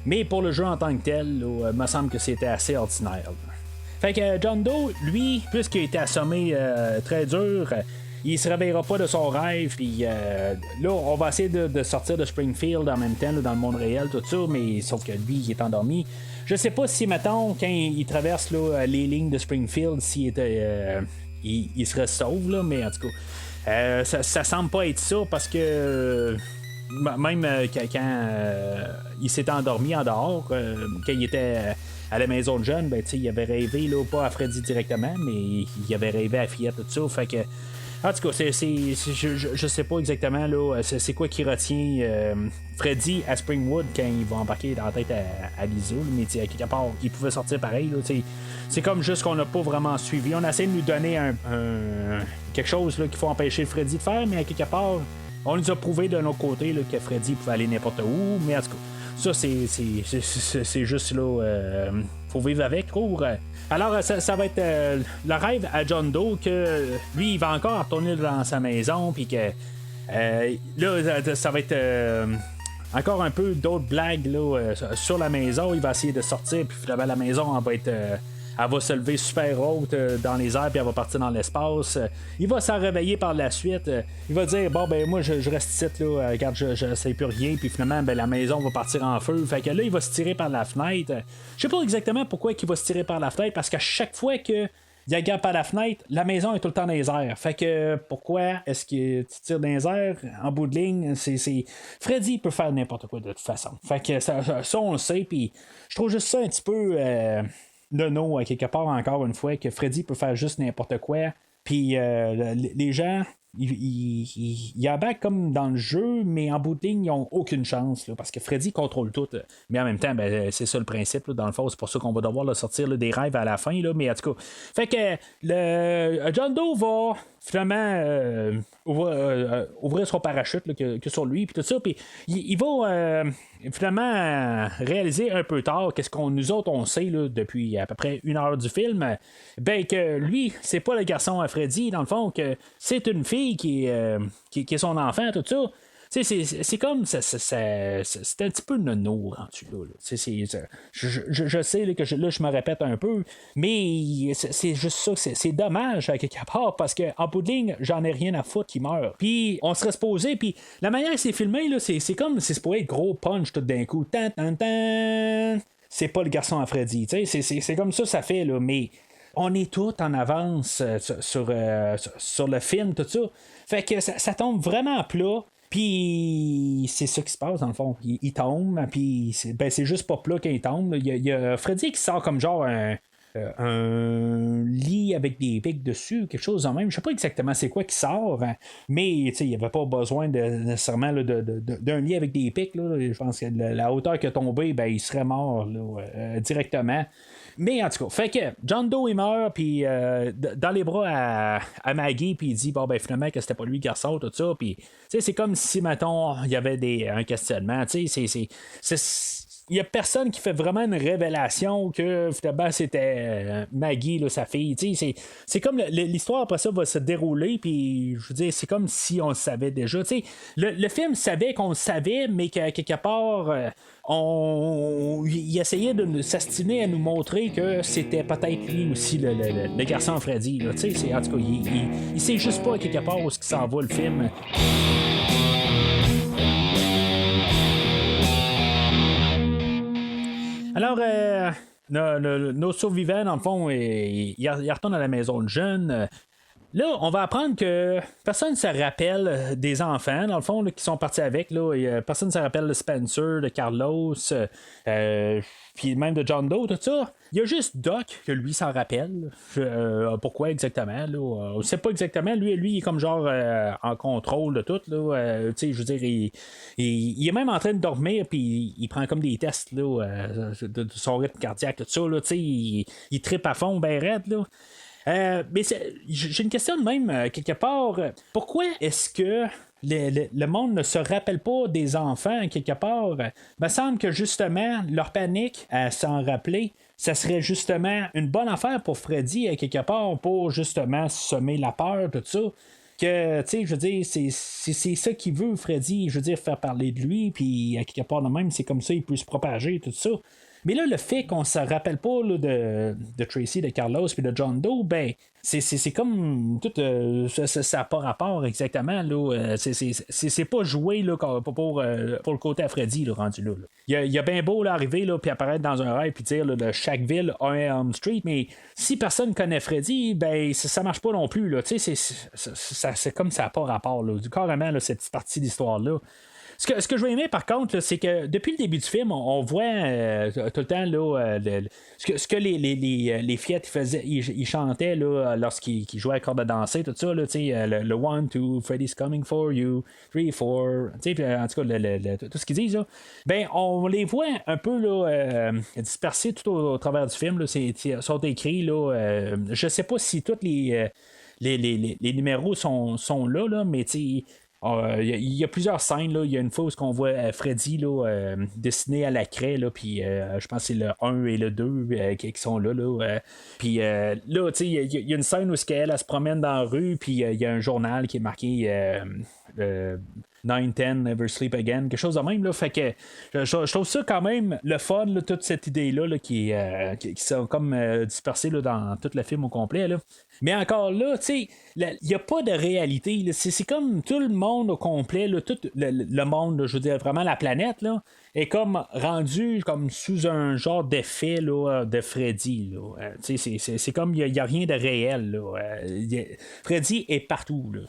Mais pour le jeu en tant que tel, il me semble que c'était assez ordinaire. Là. Fait que John Doe, lui, puisqu'il a été assommé très dur, il se réveillera pas de son rêve. Puis là, on va essayer de sortir de Springfield en même temps, là, dans le monde réel, tout ça, mais sauf que lui, il est endormi. Je sais pas si, mettons, quand il traverse là, les lignes de Springfield, s'il était, il serait sauve, là, mais en tout cas, ça semble pas être ça parce que. Même quand il s'était endormi en dehors, quand il était à la maison de jeunes, ben, il avait rêvé, là, pas à Freddy directement, mais il avait rêvé à Fillette, tout ça. Fait que, en tout cas, je sais pas exactement là, c'est quoi qui retient Freddy à Springwood quand il va embarquer dans la tête à Lisa, mais à quelque part, il pouvait sortir pareil. Là, c'est comme juste qu'on n'a pas vraiment suivi. On a essayé de nous donner quelque chose là, qu'il faut empêcher Freddy de faire, mais à quelque part, on nous a prouvé de notre côté là, que Freddy pouvait aller n'importe où, mais en tout cas, ça c'est juste là, faut vivre avec. Alors ça va être le rêve à John Doe que lui il va encore retourner dans sa maison, puis que là ça va être encore un peu d'autres blagues là, sur la maison. Il va essayer de sortir, puis finalement la maison elle va être elle va se lever super haute dans les airs, puis elle va partir dans l'espace. Il va s'en réveiller par la suite. Il va dire bon ben moi je reste ici là, regarde, je sais plus rien, puis finalement ben, la maison va partir en feu. Fait que là il va se tirer par la fenêtre. Je sais pas exactement pourquoi il va se tirer par la fenêtre, parce qu'à chaque fois que il regarde par la fenêtre, la maison est tout le temps dans les airs. Fait que pourquoi est-ce que tu tires dans les airs? En bout de ligne, c'est Freddy peut faire n'importe quoi de toute façon. Fait que ça on le sait, puis je trouve juste ça un petit peu nono à quelque part, encore une fois, que Freddy peut faire juste n'importe quoi. Puis les gens, ils abattent comme dans le jeu, mais en bout de ligne, ils n'ont aucune chance, là, parce que Freddy contrôle tout. Mais en même temps, ben, c'est ça le principe, là, dans le fond, c'est pour ça qu'on va devoir là, sortir là, des rêves à la fin, là, mais en tout cas. Fait que John Doe va finalement ouvrir son parachute là, que sur lui, puis tout ça, puis il va finalement réaliser un peu tard qu'est-ce qu'on nous autres on sait là, depuis à peu près 1 heure du film, ben que lui c'est pas le garçon à Freddy, dans le fond, que c'est une fille qui est son enfant, tout ça. C'est comme c'est un petit peu nono rendu là. Je sais là, que je me répète un peu, mais c'est juste ça, c'est dommage à quelque part, parce qu'en bout de ligne, j'en ai rien à foutre qu'il meurt. Puis on serait supposé, puis la manière que c'est filmé, là, c'est comme si c'est supposé être gros punch tout d'un coup. Tan, tan, tan. C'est pas le garçon à Freddy. C'est comme ça fait, là, mais on est tout en avance sur le film, tout ça. Fait que ça tombe vraiment plat. Puis c'est ça qui se passe dans le fond. Il tombe, puis c'est juste pas plat quand il tombe. Il y a Freddy qui sort comme genre un lit avec des pics dessus, quelque chose en même. Je sais pas exactement c'est quoi qui sort, hein, mais il n'y avait pas besoin nécessairement là, d'un lit avec des pics. Là. Je pense que la hauteur qui a tombé, ben, il serait mort là, directement. Mais en tout cas, fait que John Doe il meurt, puis dans les bras à Maggie, puis il dit bon ben finalement que c'était pas lui qui ressort tout ça, puis c'est comme si mettons il y avait un questionnement, il n'y a personne qui fait vraiment une révélation que finalement c'était Maggie, là, sa fille. C'est comme l'histoire après ça va se dérouler, puis je veux dire, c'est comme si on le savait déjà. Le film savait qu'on le savait, mais que quelque part, il essayait de s'astiner à nous montrer que c'était peut-être lui aussi le garçon Freddy. Là, en tout cas, il sait juste pas à quelque part où ce qui s'en va le film. Alors, nos survivants, dans le fond, ils retournent à la maison de jeunes. Là, on va apprendre que personne ne se rappelle des enfants, dans le fond, là, qui sont partis avec. Là, personne ne se rappelle de Spencer, de Carlos, puis même de John Doe, tout ça. Il y a juste Doc que lui s'en rappelle. Pourquoi exactement? Là, on ne sait pas exactement. Lui, il est comme genre en contrôle de tout. Là, je veux dire, il est même en train de dormir, puis il prend comme des tests là, de son rythme cardiaque, tout ça. Là, il trippe à fond, ben raide. Là. Mais j'ai une question de même, quelque part. Pourquoi est-ce que le monde ne se rappelle pas des enfants, quelque part? Il me semble que justement, leur panique à s'en rappeler, ça serait justement une bonne affaire pour Freddy, quelque part, pour justement semer la peur, tout ça. Que, tu sais, je veux dire, c'est ça qu'il veut, Freddy, je veux dire, faire parler de lui, puis à quelque part de même, c'est comme ça, il peut se propager, tout ça. Mais là, le fait qu'on ne se rappelle pas là, de Tracy, de Carlos puis de John Doe, ben, c'est comme tout ça n'a pas rapport exactement. Là, c'est pas joué là, pour le côté à Freddy là, rendu là. Il y a bien beau là, arriver puis apparaître dans un rêve puis dire là, de chaque ville a un Elm Street, mais si personne connaît Freddy, ben ça marche pas non plus. Là, c'est comme ça n'a pas rapport. Là, carrément là, cette partie d'histoire-là. Ce que je veux aimer par contre, là, c'est que depuis le début du film, on voit tout le temps là, ce que les fillettes ils chantaient là, lorsqu'ils jouaient à la corde à danser, tout ça, là, le 1, 2, Freddy's coming for you, 3, 4, en tout cas, tout ce qu'ils disent, là, ben, on les voit un peu là, dispersés tout au travers du film. Là, sont écrits, là, je sais pas si tous les numéros sont là, mais il y a plusieurs scènes. Là. Il y a une fois où on voit Freddy là, dessiné à la craie, puis je pense que c'est le 1 et le 2 qui sont là. Puis là, il y a une scène où elle se promène dans la rue, puis il y a un journal qui est marqué 9-10, Never Sleep Again, quelque chose de même. Là, fait que je trouve ça quand même le fun, là, toute cette idée-là qui sont comme dispersées là, dans tout le film au complet. Là. Mais encore là, il n'y a pas de réalité. Là. C'est comme tout le monde au complet, là, tout le monde, là, je veux dire, vraiment la planète, là, est comme rendu comme sous un genre d'effet là, de Freddy. Là. C'est comme il n'y a rien de réel. Là. Freddy est partout. Là.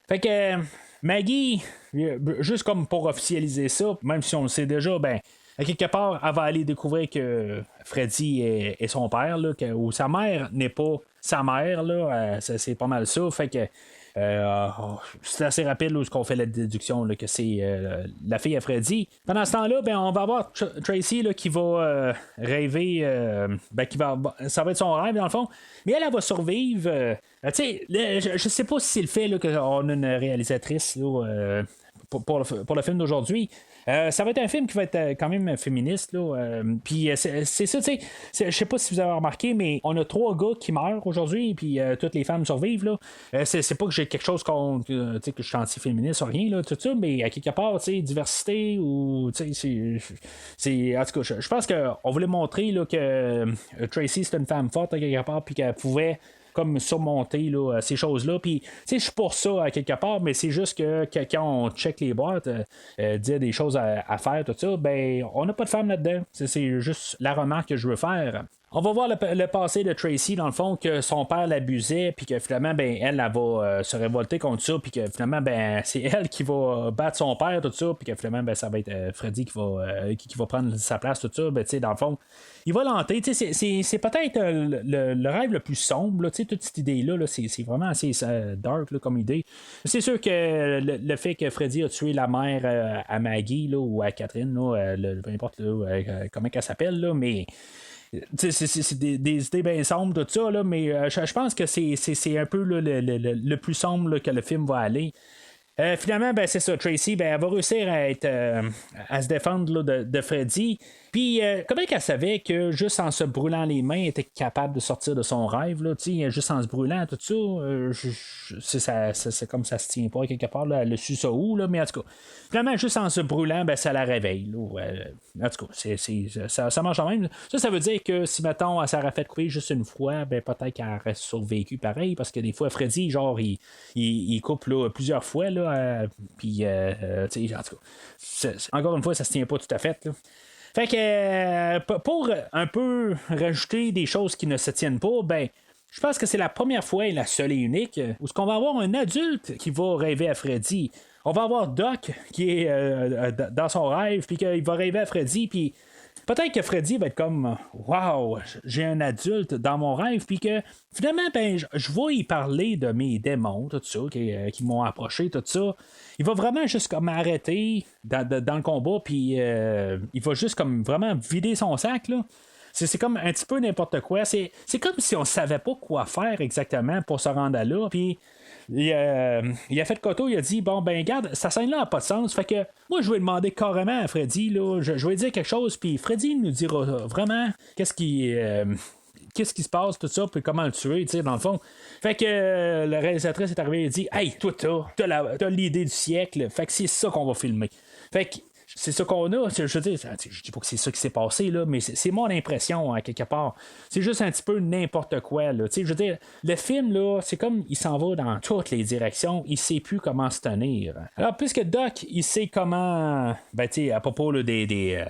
Fait que Maggie, juste comme pour officialiser ça, même si on le sait déjà, ben, à quelque part, elle va aller découvrir que Freddy est son père, là, ou sa mère n'est pas sa mère, là, c'est pas mal ça. Fait que c'est assez rapide là, où on fait la déduction là, que c'est la fille à Freddy. Pendant ce temps-là, ben, on va avoir Tracy là, qui va rêver, ça va être son rêve dans le fond, mais elle va survivre. Je sais pas si c'est le fait là, qu'on a une réalisatrice là, pour le film d'aujourd'hui. Ça va être un film qui va être quand même féministe. Puis c'est ça, tu sais. Je sais pas si vous avez remarqué, mais on a 3 gars qui meurent aujourd'hui, puis toutes les femmes survivent. Là. C'est pas que j'ai quelque chose contre que je suis anti-féministe ou rien, là, tout ça, mais à quelque part, tu sais, diversité ou. Tu sais, c'est. En tout cas, je pense qu'on voulait montrer là, que Tracy, c'était une femme forte à quelque part, puis qu'elle pouvait comme surmonter là, ces choses-là. Puis, je suis pour ça à quelque part, mais c'est juste que quand on check les boîtes, dire des choses à faire, tout ça, ben, on n'a pas de femme là-dedans. C'est juste la remarque que je veux faire. On va voir le passé de Tracy, dans le fond, que son père l'abusait, puis que finalement, ben, elle va se révolter contre ça, puis que finalement, ben, c'est elle qui va battre son père, tout ça, puis que finalement, ben, ça va être Freddy qui va prendre sa place, tout ça. Ben, tu sais, dans le fond, il va l'hanter. C'est peut-être le rêve le plus sombre, là, toute cette idée-là, là, c'est vraiment assez dark là, comme idée. C'est sûr que le fait que Freddy a tué la mère à Maggie là, ou à Catherine, là, peu importe là, comment elle s'appelle, là, mais c'est des idées bien sombres, tout ça, là, mais je pense que c'est un peu là, le plus sombre là, que le film va aller. Finalement, ben, c'est ça, Tracy, ben, elle va réussir à se défendre là, de Freddy. Puis, comment qu'elle savait que juste en se brûlant les mains, elle était capable de sortir de son rêve, là, juste en se brûlant, tout ça, c'est comme ça se tient pas quelque part, là, elle a su ça où, là, mais en tout cas, vraiment, juste en se brûlant, ben, ça la réveille. Là, en tout cas, ça marche quand même. Ça veut dire que si, mettons, elle s'aurait fait couper juste une fois, ben, peut-être qu'elle aurait survécu pareil, parce que des fois, Freddy, genre, il coupe là, plusieurs fois, là, puis, tu sais, en tout cas, encore une fois, ça se tient pas tout à fait, là. Fait que pour un peu rajouter des choses qui ne se tiennent pas, ben je pense que c'est la première fois et la seule et unique où ce qu'on va avoir un adulte qui va rêver à Freddy. On va avoir Doc qui est dans son rêve, puis qu'il va rêver à Freddy, puis peut-être que Freddy va être comme wow, j'ai un adulte dans mon rêve, puis que finalement, ben, je vais y parler de mes démons, tout ça, qui m'ont approché, tout ça. Il va vraiment juste comme arrêter dans le combat, puis il va juste comme vraiment vider son sac, là. C'est comme un petit peu n'importe quoi. C'est comme si on savait pas quoi faire exactement pour se rendre à là, puis il a fait coteau, il a dit bon ben regarde, sa scène là n'a pas de sens, fait que moi je vais demander carrément à Freddy là, je vais dire quelque chose, puis Freddy nous dira vraiment qu'est-ce qui se passe, tout ça, puis comment le tuer, tu sais, dans le fond. Fait que la réalisatrice est arrivée et dit hey, toi t'as l'idée du siècle, fait que c'est ça qu'on va filmer. Fait que c'est ça qu'on a. Je veux dire, je dis pas que c'est ça qui s'est passé, là, mais c'est mon impression, à quelque part. C'est juste un petit peu n'importe quoi. Là. Je veux dire, le film, là, c'est comme il s'en va dans toutes les directions. Il sait plus comment se tenir. Alors, puisque Doc, il sait comment. Ben, tu sais, à propos là, des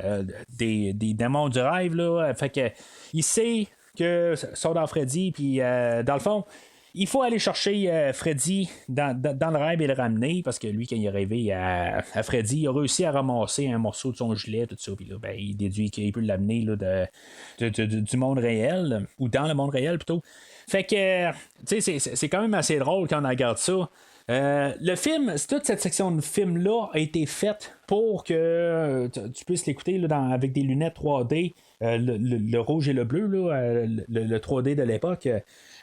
démons du rêve, là, fait que il sait que sont dans Freddy, puis dans le fond. Il faut aller chercher Freddy dans le rêve et le ramener, parce que lui, quand il est rêvé à Freddy, il a réussi à ramasser un morceau de son gilet, tout ça, puis là, ben, il déduit qu'il peut l'amener là, du monde réel, ou dans le monde réel plutôt. Fait que, tu sais, c'est quand même assez drôle quand on regarde ça. Le film, toute cette section de film-là a été faite pour que tu puisses l'écouter là, avec des lunettes 3D, le rouge et le bleu, là, le 3D de l'époque.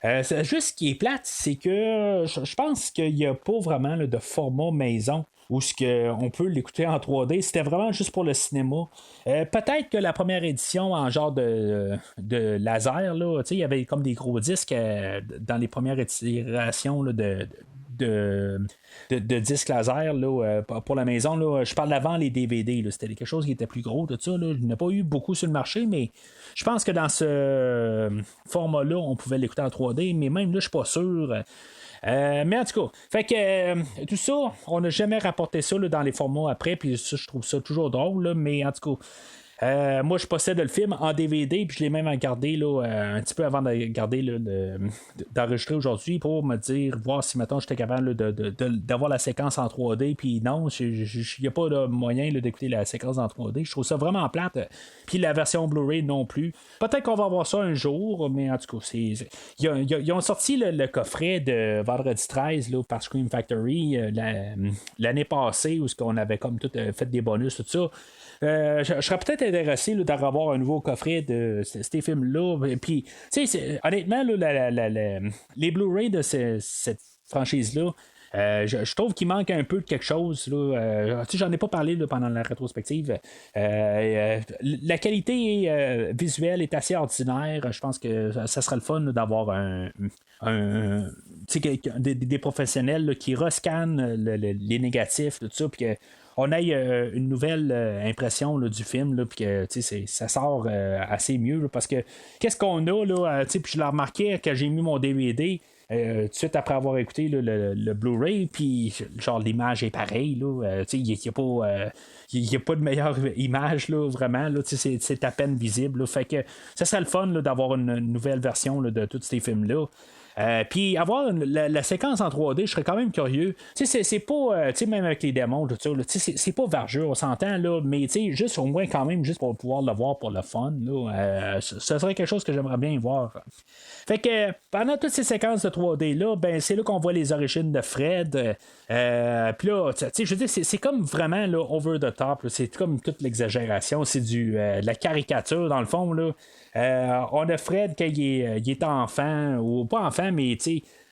C'est juste ce qui est plate, c'est que je pense qu'il n'y a pas vraiment là, de format maison où on peut l'écouter en 3D. C'était vraiment juste pour le cinéma. Peut-être que la première édition en genre de laser, là, il y avait comme des gros disques dans les premières itérations là, de disques laser là, pour la maison. Là, je parle d'avant les DVD. Là, c'était quelque chose qui était plus gros. Tout ça, là. Il n'y en a pas eu beaucoup sur le marché, mais je pense que dans ce format-là, on pouvait l'écouter en 3D, mais même là, je suis pas sûr. Mais en tout cas, fait que tout ça, on n'a jamais rapporté ça là, dans les formats après, puis ça, je trouve ça toujours drôle, là, mais en tout cas. Moi, je possède le film en DVD, puis je l'ai même regardé là, un petit peu avant de regarder d'enregistrer aujourd'hui pour me dire, voir si maintenant j'étais capable là, d'avoir la séquence en 3D. Puis non, il n'y a pas de moyen là, d'écouter la séquence en 3D. Je trouve ça vraiment plate. Puis la version Blu-ray non plus. Peut-être qu'on va avoir ça un jour, mais en tout cas, ils ont sorti le coffret de Vendredi 13 là, par Scream Factory l'année passée, où on avait comme tout fait des bonus, tout ça. Je serais peut-être intéressé d'en avoir un nouveau coffret de ces films-là. Puis, tu sais, honnêtement, là, les Blu-ray de cette franchise-là, je trouve qu'il manque un peu de quelque chose. Là. J'en ai pas parlé là, pendant la rétrospective. La qualité visuelle est assez ordinaire. Je pense que ça serait le fun là, d'avoir des professionnels là, qui rescannent les négatifs, tout ça, puis on a une nouvelle impression là, du film, là, puis que ça sort assez mieux, là, parce que qu'est-ce qu'on a là, puis je l'ai remarqué quand j'ai mis mon DVD. tout de suite après avoir écouté là, le Blu-ray, puis genre l'image est pareille, là, il n'y a pas de meilleure image, là, vraiment, là, c'est à peine visible, là, fait que ça serait le fun là, d'avoir une nouvelle version là, de tous ces films-là. Puis avoir la séquence en 3D, je serais quand même curieux. C'est pas, même avec les démons, tout ça, c'est pas vergeux, on s'entend, là, mais juste au moins quand même, juste pour pouvoir le voir pour le fun, là, ce serait quelque chose que j'aimerais bien voir. Fait que pendant toutes ces séquences de 3D là, ben c'est là qu'on voit les origines de Fred. Puis là, je veux dire, c'est comme vraiment là, over the top. Là, c'est comme toute l'exagération. C'est de la caricature dans le fond. Là. On a Fred quand il est enfant, ou pas enfant, mais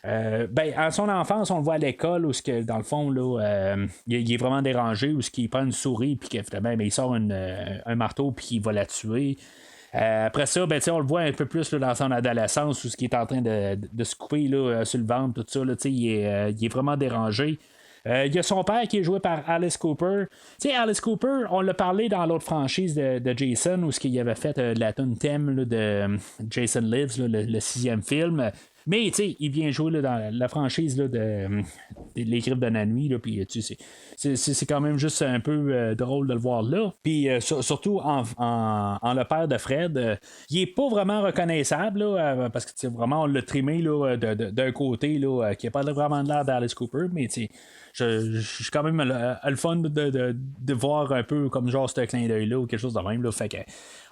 à son enfance, on le voit à l'école où dans le fond, là, il est vraiment dérangé, où il prend une souris, puis il sort un marteau, puis il va la tuer. Après ça, on le voit un peu plus là, dans son adolescence où ce qui est en train de se couper là, sur le ventre, tout ça, là, il est vraiment dérangé. Il y a son père qui est joué par Alice Cooper. Alice Cooper, on l'a parlé dans l'autre franchise de Jason, où il avait fait la tune thème là, de Jason Lives, là, le 6e film. Mais il vient jouer là, dans la franchise là, de Les Griffes de la Nuit. Puis c'est quand même juste un peu drôle de le voir là. Puis surtout en le père de Fred, il est pas vraiment reconnaissable là, parce que vraiment on l'a trimé là, d'un côté là, qui n'a pas vraiment l'air d'Alice Cooper, mais je suis quand même le fun de voir un peu comme genre ce clin d'œil là ou quelque chose de même là. Fait que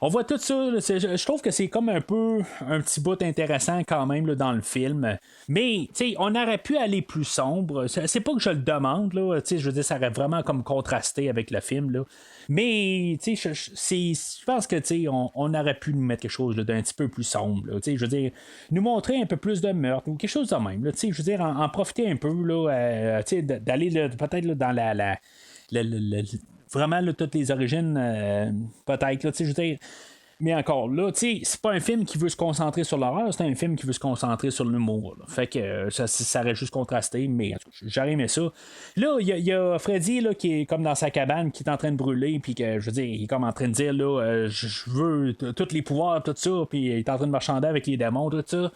on voit tout ça là, je trouve que c'est comme un peu un petit bout intéressant quand même là, dans le film, mais on aurait pu aller plus sombre. C'est pas que je le demande là, je veux dire, ça aurait vraiment comme contrasté avec le film là. Mais je pense que on aurait pu nous mettre quelque chose là, d'un petit peu plus sombre là, je veux dire, nous montrer un peu plus de meurtre ou quelque chose de même là, je veux dire, en profiter un peu là, d'aller là, peut-être là, dans vraiment là, toutes les origines peut-être là, je veux dire. Mais encore là, c'est pas un film qui veut se concentrer sur l'horreur, c'est un film qui veut se concentrer sur l'humour. Là. Fait que ça aurait juste contrasté, mais j'aurais aimé ça. Là, il y a Freddy là, qui est comme dans sa cabane, qui est en train de brûler, puis que je veux dire, il est comme en train de dire là, je veux tous les pouvoirs, tout ça, puis il est en train de marchander avec les démons, tout ça.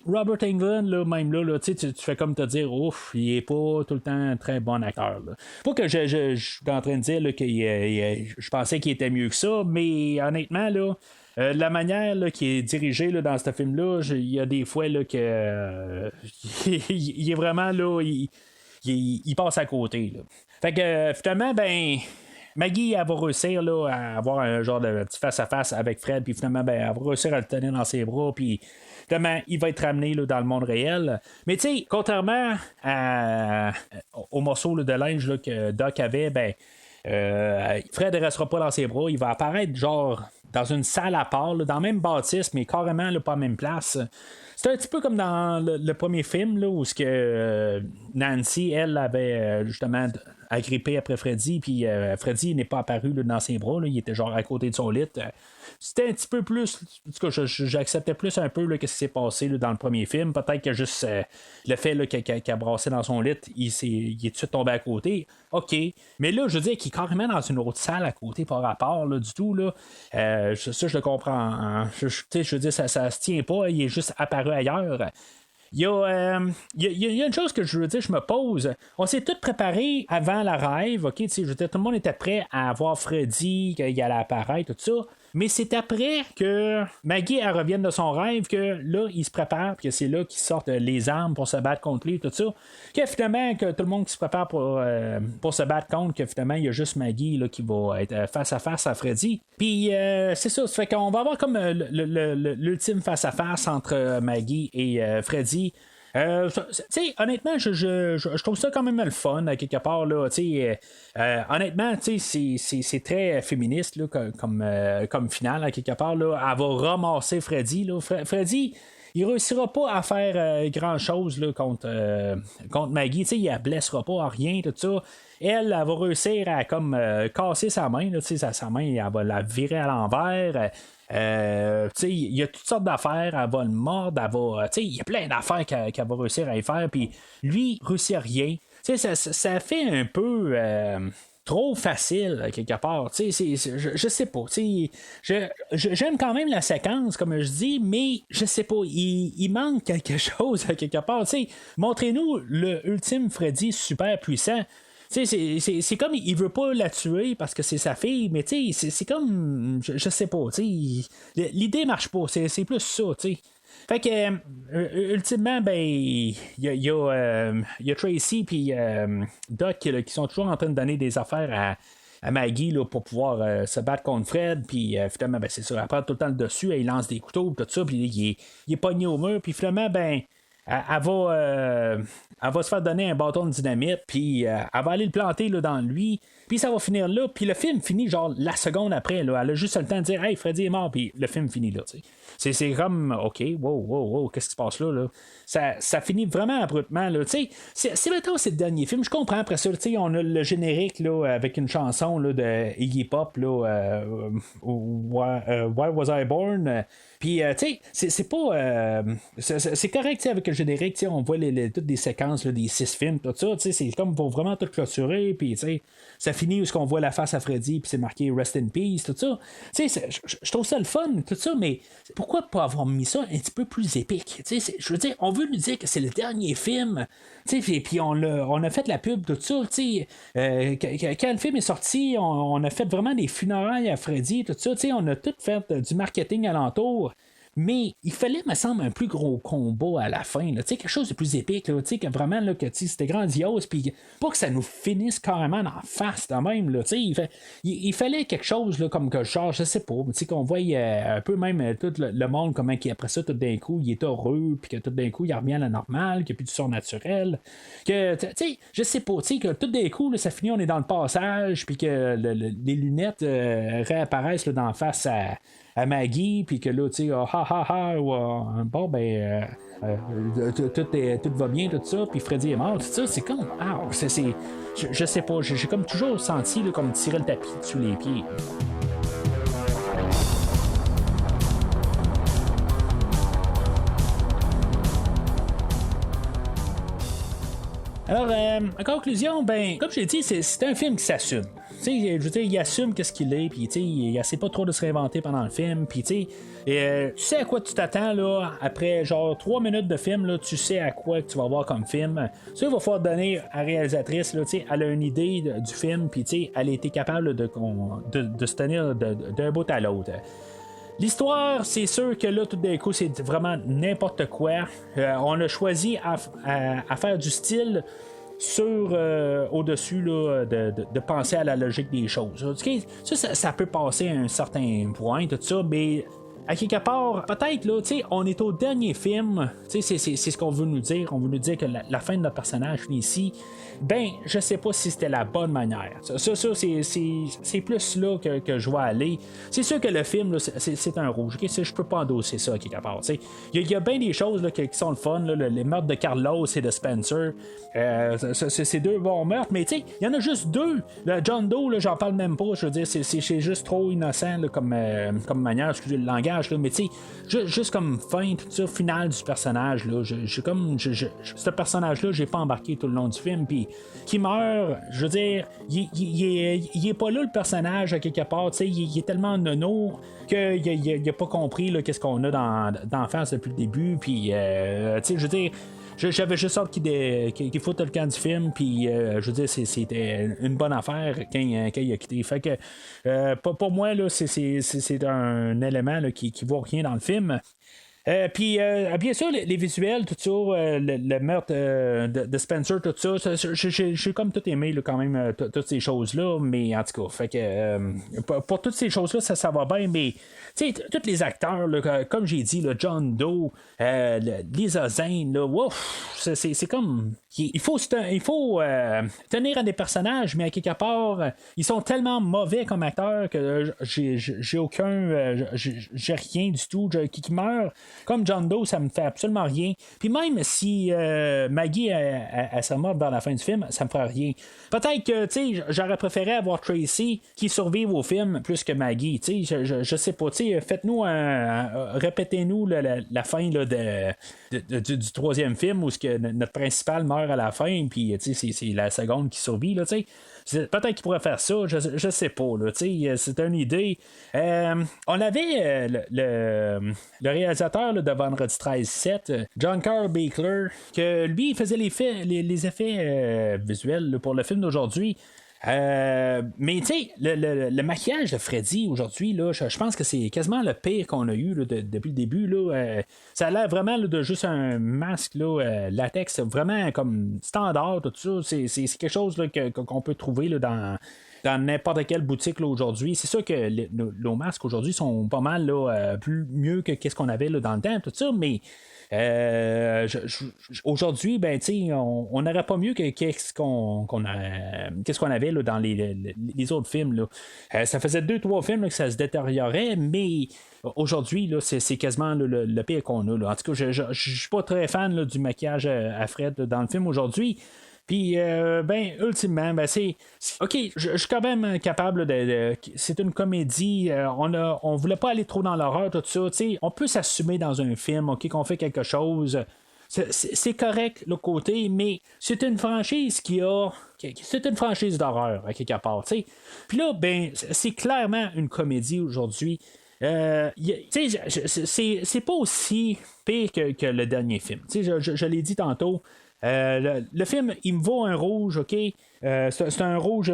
Robert Englund, là, même là, tu fais comme te dire, ouf, il est pas tout le temps un très bon acteur. Là. Pas que je suis en train de dire là, que je pensais qu'il était mieux que ça, mais honnêtement, là, la manière là, qui est dirigée là, dans ce film-là, il y a des fois là, que il est vraiment là, il passe à côté. Là. Fait que finalement, Maggie, elle va réussir là, à avoir un genre de petit face-à-face avec Fred, puis finalement, elle va réussir à le tenir dans ses bras, puis finalement, il va être ramené là, dans le monde réel. Mais contrairement au morceau là, de linge là, que Doc avait, Fred ne restera pas dans ses bras, il va apparaître genre dans une salle à part, là, dans le même bâtisse, mais carrément là, pas à la même place. C'est un petit peu comme dans le premier film là, où Nancy, elle, avait justement agrippé après Freddy, puis Freddy n'est pas apparu là, dans ses bras, là, il était genre à côté de son lit. C'était un petit peu plus, en tout cas, j'acceptais plus un peu là, ce qui s'est passé là, dans le premier film. Peut-être que juste le fait qu'il a brassé dans son lit, il est tout de suite tombé à côté. OK. Mais là, je veux dire qu'il est carrément dans une autre salle à côté par rapport là, du tout. Là. Ça, je le comprends. Hein. Je veux dire, ça se tient pas. Il est juste apparu ailleurs. Il y a une chose que je veux dire, je me pose. On s'est tous préparés avant la rêve, ok? Je veux dire, tout le monde était prêt à voir Freddy, qu'il allait apparaître, tout ça. Mais c'est après que Maggie elle revienne de son rêve que là, il se prépare, puis que c'est là qu'ils sortent les armes pour se battre contre lui, tout ça. Que finalement, que tout le monde qui se prépare pour se battre contre, que finalement, il y a juste Maggie là, qui va être face à face à Freddy. Puis c'est ça fait qu'on va avoir comme l'ultime face à face entre Maggie et Freddy. Honnêtement, je trouve ça quand même le fun, à quelque part. Là, honnêtement, c'est très féministe là, comme finale, à quelque part. Là, elle va ramasser Freddy. Là. Freddy, il réussira pas à faire grand chose là, contre Maggie. Il ne blessera pas à rien, tout ça. Elle va réussir à comme casser sa main. Là, sa main, elle va la virer à l'envers. Il y a toutes sortes d'affaires, elle va le mordre, il y a plein d'affaires qu'elle va réussir à y faire, puis lui réussit à rien. ça fait un peu trop facile quelque part. Je sais pas. J'aime quand même la séquence, comme je dis, mais je sais pas. Il manque quelque chose quelque part. Montrez-nous le ultime Freddy super puissant. C'est comme il veut pas la tuer parce que c'est sa fille, mais c'est comme je sais pas. L'idée marche pas. C'est plus ça. Fait que ultimement, ben il y a Tracy puis Doc qui sont toujours en train de donner des affaires à Maggie là, pour pouvoir se battre contre Fred, puis finalement, ben c'est ça, elle prend tout le temps le dessus, elle lance des couteaux, tout ça, puis il est pogné au mur, puis finalement, ben elle va se faire donner un bâton de dynamite, puis elle va aller le planter là, dans lui, puis ça va finir là, puis le film finit genre la seconde après, là, elle a juste le temps de dire hey, Freddy est mort, puis le film finit là, tu sais. C'est comme, OK, wow, qu'est-ce qui se passe là? Ça finit vraiment abruptement. Là. C'est maintenant c'est le dernier film. Je comprends après ça. On a le générique là, avec une chanson là, de Iggy Pop, là, Why Was I Born? Puis, tu sais, c'est pas. C'est correct avec le générique. On voit toutes des séquences là, des 6 films, tout ça. C'est comme pour vraiment tout clôturer. Puis, tu sais, ça finit où on voit la face à Freddy, puis c'est marqué Rest in Peace, tout ça. Je trouve ça le fun, tout ça, mais pourquoi pas avoir mis ça un petit peu plus épique? Je veux dire, on veut nous dire que c'est le dernier film, puis on a fait la pub, tout ça. Quand le film est sorti, on a fait vraiment des funérailles à Freddy, tout ça. On a tout fait du marketing alentour. Mais il fallait, me semble, un plus gros combat à la fin. Là. Quelque chose de plus épique. Là, que vraiment, là, que c'était grandiose. Puis pas que ça nous finisse carrément en face de même. Là, il fallait quelque chose là, comme que genre, je sais pas, qu'on voit un peu même tout le monde, comment après ça, tout d'un coup, il est heureux. Puis que tout d'un coup, il revient à la normale. Qu'il n'y a plus du surnaturel. Que, je sais pas, que tout d'un coup, là, ça finit, on est dans le passage. Puis que les lunettes réapparaissent là, d'en face à Maggie, puis que là, tu sais, bon, ben, tout va bien, tout ça, puis Freddy est mort, tout ça, c'est comme, je sais pas, j'ai comme toujours senti là, comme tirer le tapis sous les pieds. Alors, en conclusion, ben, comme je l'ai dit, c'est un film qui s'assume. Je veux dire, il assume qu'est-ce qu'il est, puis il essaie pas trop de se réinventer pendant le film, puis tu sais à quoi tu t'attends là après genre 3 minutes de film, là, tu sais à quoi tu vas voir comme film. Ça, il va falloir donner à la réalisatrice, là, elle a une idée du film, puis elle a été capable de se tenir d'un bout à l'autre. L'histoire, c'est sûr que là, tout d'un coup, c'est vraiment n'importe quoi. On a choisi à faire du style sur au-dessus là, de penser à la logique des choses. Okay? Ça peut passer à un certain point, tout ça, mais à quelque part, peut-être, là, on est au dernier film, c'est ce qu'on veut nous dire. On veut nous dire que la fin de notre personnage finit ici. Ben, je sais pas si c'était la bonne manière. Ça c'est plus là que je vais aller. C'est sûr que le film, là, c'est un rouge. Okay? Je peux pas endosser ça à quelque part. Il y a bien des choses là, qui sont le fun. Là, les meurtres de Carlos et de Spencer. C'est 2 bons meurtres, mais il y en a juste 2. Le John Doe, là, j'en parle même pas. Je veux dire, c'est juste trop innocent là, comme manière, excusez le langage. Là, mais juste comme fin, tout ça, finale du personnage. Là, ce personnage-là, j'ai pas embarqué tout le long du film. Puis qui meurt, je veux dire, il est pas là le personnage à quelque part, il est tellement nono qu'il a pas compris là, qu'est-ce qu'on a dans face depuis le début, puis je veux dire, j'avais juste hâte qu'il foute le camp du film, puis je veux dire, c'était une bonne affaire quand il a quitté. Fait que pour moi, là, c'est un élément là, qui vaut rien dans le film. Puis, bien sûr, les visuels, tout ça, le meurtre de Spencer, tout ça, j'ai comme tout aimé là, quand même, toutes ces choses-là, mais en tout cas, fait que pour toutes ces choses-là, ça va bien, mais tu sais, tous les acteurs, là, comme j'ai dit, là, John Doe, Lisa Zane, là, ouf, c'est comme... Il faut tenir à des personnages, mais à quelque part, ils sont tellement mauvais comme acteurs que j'ai aucun... j'ai rien du tout qui meurt. Comme John Doe, ça me fait absolument rien. Puis même si Maggie elle serait morte dans la fin du film, ça me ferait rien. Peut-être que, tu sais, j'aurais préféré avoir Tracy qui survive au film plus que Maggie. Tu sais, je sais pas. Tu sais, faites-nous répétez-nous la fin là, du troisième film où notre principal meurt à la fin, puis tu sais, c'est la seconde qui survit, là, tu sais. Peut-être qu'il pourrait faire ça, je sais pas. Là, c'est une idée. On avait le réalisateur là, de Vendredi 13-7, John Carl Buechler, que lui, il faisait les effets visuels là, pour le film d'aujourd'hui. Mais tu sais, le maquillage de Freddy aujourd'hui, là, je pense que c'est quasiment le pire qu'on a eu là, depuis le début. Là, ça a l'air vraiment là, de juste un masque là, latex, vraiment comme standard, tout ça. C'est quelque chose là, qu'on peut trouver là, dans n'importe quelle boutique là, aujourd'hui. C'est sûr que nos masques aujourd'hui sont pas mal là, mieux que qu'est-ce qu'on avait là, dans le temps, tout ça, mais aujourd'hui, ben, on n'aurait pas mieux que qu'est-ce qu'on avait là, dans les autres films. Là. Ça faisait 2-3 films là, que ça se détériorait, mais aujourd'hui, là, c'est quasiment là, le pire qu'on a. Là. En tout cas, je ne suis pas très fan là, du maquillage à Fred là, dans le film aujourd'hui. Puis, ben, ultimement, ben, c'est. OK, je suis quand même capable c'est une comédie. On voulait pas aller trop dans l'horreur, tout ça. T'sais, on peut s'assumer dans un film, OK, qu'on fait quelque chose. C'est correct, le côté, mais c'est une franchise c'est une franchise d'horreur, à quelque part. T'sais. Puis là, ben, c'est clairement une comédie aujourd'hui. C'est pas aussi pire que le dernier film. Je l'ai dit tantôt. Le film, il me vaut un rouge, OK? C'est un rouge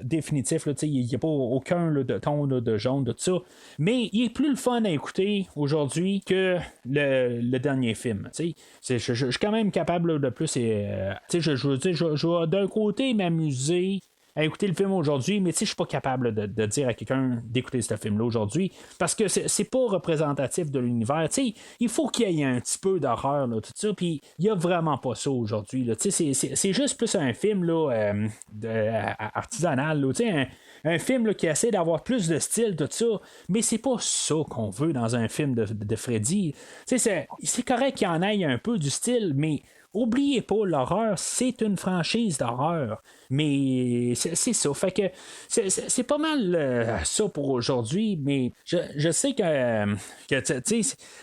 définitif, il n'y a pas aucun là, de ton là, de jaune, de tout ça. Mais il est plus le fun à écouter aujourd'hui que le dernier film. Je suis quand même capable là, de plus. Je vais d'un côté m'amuser à écouter le film aujourd'hui, mais je suis pas capable de dire à quelqu'un d'écouter ce film-là aujourd'hui parce que c'est pas représentatif de l'univers. Il faut qu'il y ait un petit peu d'horreur, là, tout ça, puis il y a vraiment pas ça aujourd'hui. C'est juste plus un film là, artisanal, là, un film là, qui essaie d'avoir plus de style, tout ça, mais c'est pas ça qu'on veut dans un film de Freddy. C'est correct qu'il y en ait un peu du style, mais oubliez pas, l'horreur, c'est une franchise d'horreur. Mais c'est ça. Fait que c'est pas mal ça pour aujourd'hui, mais je sais que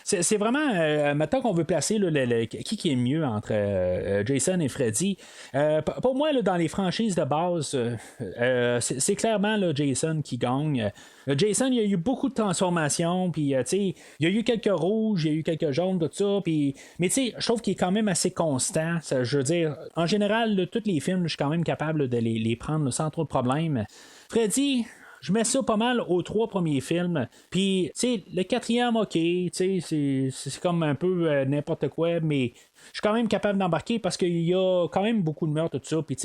c'est vraiment maintenant qu'on veut placer là, qui est mieux entre Jason et Freddy. Pour moi, là, dans les franchises de base, c'est clairement là, Jason qui gagne. Jason, il y a eu beaucoup de transformations, puis il y a eu quelques rouges, il y a eu quelques jaunes, tout ça, puis mais je trouve qu'il est quand même assez constant. Je veux dire, en général, là, tous les films, je suis quand même capable de les prendre là, sans trop de problèmes. Freddy, je mets ça pas mal aux 3 premiers films. Puis, le 4e, OK, c'est comme un peu n'importe quoi, mais je suis quand même capable d'embarquer parce qu'il y a quand même beaucoup de meurtres, tout ça. Puis,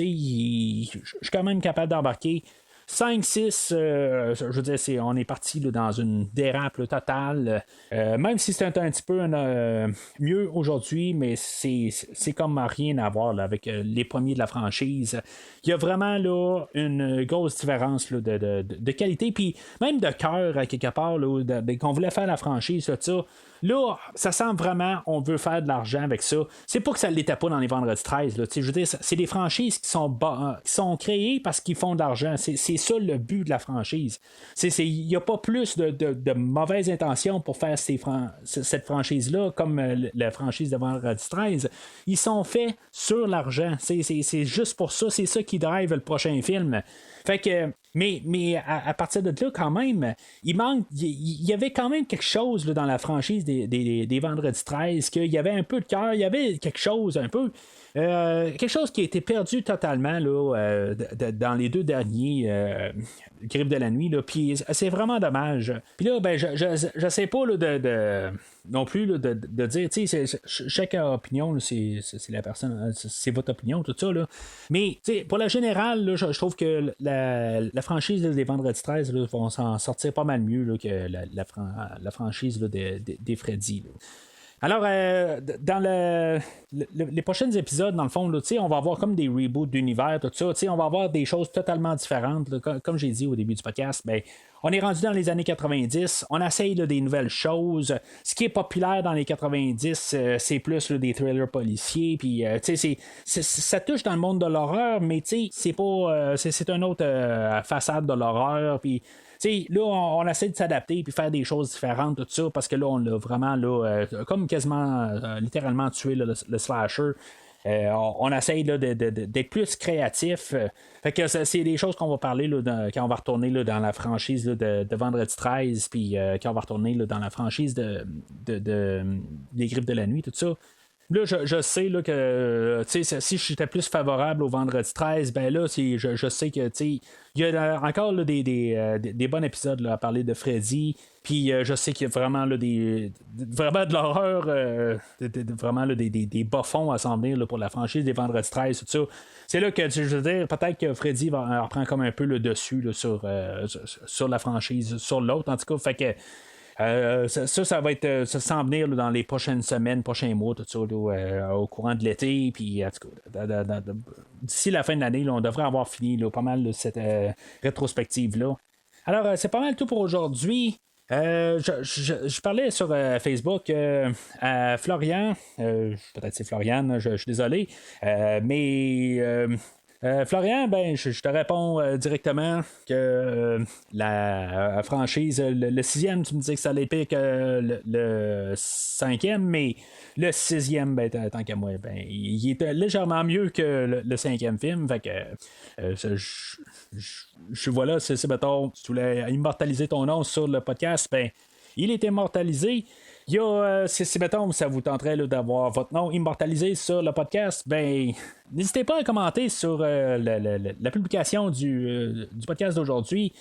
je suis quand même capable d'embarquer. 5, 6, je veux dire, on est parti là, dans une dérape là, totale. Même si c'est un petit peu mieux aujourd'hui, mais c'est comme rien à voir là, avec les premiers de la franchise. Il y a vraiment là, une grosse différence là, de qualité, puis même de cœur à quelque part, là, qu'on voulait faire la franchise, tout ça. Là, ça sent vraiment, on veut faire de l'argent avec ça. C'est pas que ça ne l'était pas dans les Vendredi 13. Là. Je veux dire, c'est des franchises qui sont créées parce qu'ils font de l'argent. C'est ça le but de la franchise. Il n'y a pas plus de mauvaises intentions pour faire cette franchise-là, comme la franchise de Vendredi 13. Ils sont faits sur l'argent. C'est juste pour ça. C'est ça qui drive le prochain film. Fait que, mais à partir de là, quand même, il y avait quand même quelque chose là, dans la franchise des Vendredi 13, qu'il y avait un peu de cœur, il y avait quelque chose un peu. Quelque chose qui a été perdu totalement là, dans les 2 derniers Griffes de la nuit. Puis c'est vraiment dommage. Puis là, ben, je sais pas là, non plus là, de dire, tu sais, chaque opinion, là, c'est la personne, c'est votre opinion, tout ça. Là. Mais pour la générale, là, je trouve que la franchise là, des Vendredi 13 là, vont s'en sortir pas mal mieux là, que la franchise là, des Freddy. Là. Alors, dans les prochains épisodes, dans le fond, là, on va avoir comme des reboots d'univers, tout ça. On va avoir des choses totalement différentes. Là, comme j'ai dit au début du podcast, ben, on est rendu dans les années 90, on essaye là, des nouvelles choses. Ce qui est populaire dans les 90, c'est plus là, des thrillers policiers, puis ça touche dans le monde de l'horreur, mais c'est pas c'est une autre façade de l'horreur, puis là, on essaie de s'adapter puis faire des choses différentes, tout ça, parce que là, on l'a vraiment là, comme quasiment littéralement tué là, le slasher. On essaye là, d'être plus créatif. Fait que c'est des choses qu'on va parler là, quand on va retourner là, dans la franchise là, de Vendredi 13, puis quand on va retourner là, dans la franchise des Griffes de la nuit, tout ça. Là, je sais là, que si j'étais plus favorable au Vendredi 13, ben là, je sais que il y a encore là, des bons épisodes là, à parler de Freddy. Puis je sais qu'il y a vraiment là, vraiment de l'horreur, vraiment là, des bas-fonds à s'en venir là, pour la franchise des Vendredi 13, tout ça. C'est là que je veux dire, peut-être que Freddy va reprendre comme un peu le dessus là, sur la franchise, sur l'autre, en tout cas. Fait que ça va être ça s'en venir là, dans les prochaines semaines, prochains mois, tout ça, là, au courant de l'été. Puis en tout cas, d'ici la fin de l'année, là, on devrait avoir fini là, pas mal là, cette rétrospective-là. Alors, c'est pas mal tout pour aujourd'hui. Je parlais sur Facebook à Florian, peut-être c'est Florian, je suis désolé, mais Florian, ben, je te réponds directement que la franchise, le 6e, tu me disais que ça allait pire que le 5e, mais le 6e, ben, tant qu'à moi, ben, il est légèrement mieux que le 5e film. Fait que je vois là, c'est mettons, si tu voulais immortaliser ton nom sur le podcast, ben, il est immortalisé. Il y a, si mettons, ça vous tenterait là, d'avoir votre nom immortalisé sur le podcast, ben, n'hésitez pas à commenter sur la publication du podcast d'aujourd'hui.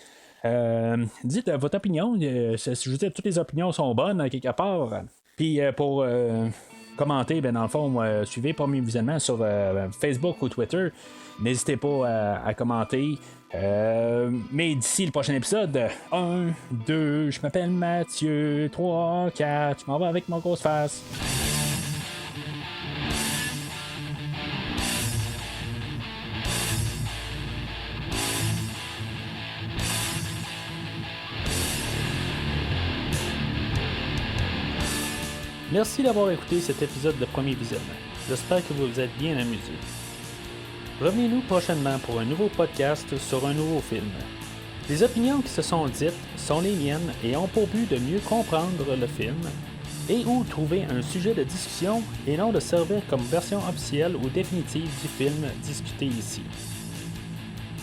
Dites votre opinion. Je veux dire, toutes les opinions sont bonnes, quelque part. Puis pour commenter, ben, dans le fond, suivez Premier Visionnement sur Facebook ou Twitter. N'hésitez pas à commenter. Mais d'ici le prochain épisode, 1, 2, je m'appelle Mathieu, 3, 4, je m'en vais avec mon grosse face. Merci d'avoir écouté cet épisode de Premier Visionnement. J'espère que vous vous êtes bien amusés. Revenez-nous prochainement pour un nouveau podcast sur un nouveau film. Les opinions qui se sont dites sont les miennes et ont pour but de mieux comprendre le film et ou trouver un sujet de discussion et non de servir comme version officielle ou définitive du film discuté ici.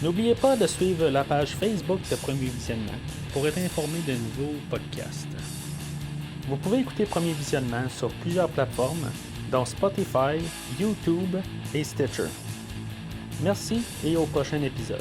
N'oubliez pas de suivre la page Facebook de Premier Visionnement pour être informé de nouveaux podcasts. Vous pouvez écouter Premier Visionnement sur plusieurs plateformes, dont Spotify, YouTube et Stitcher. Merci et au prochain épisode.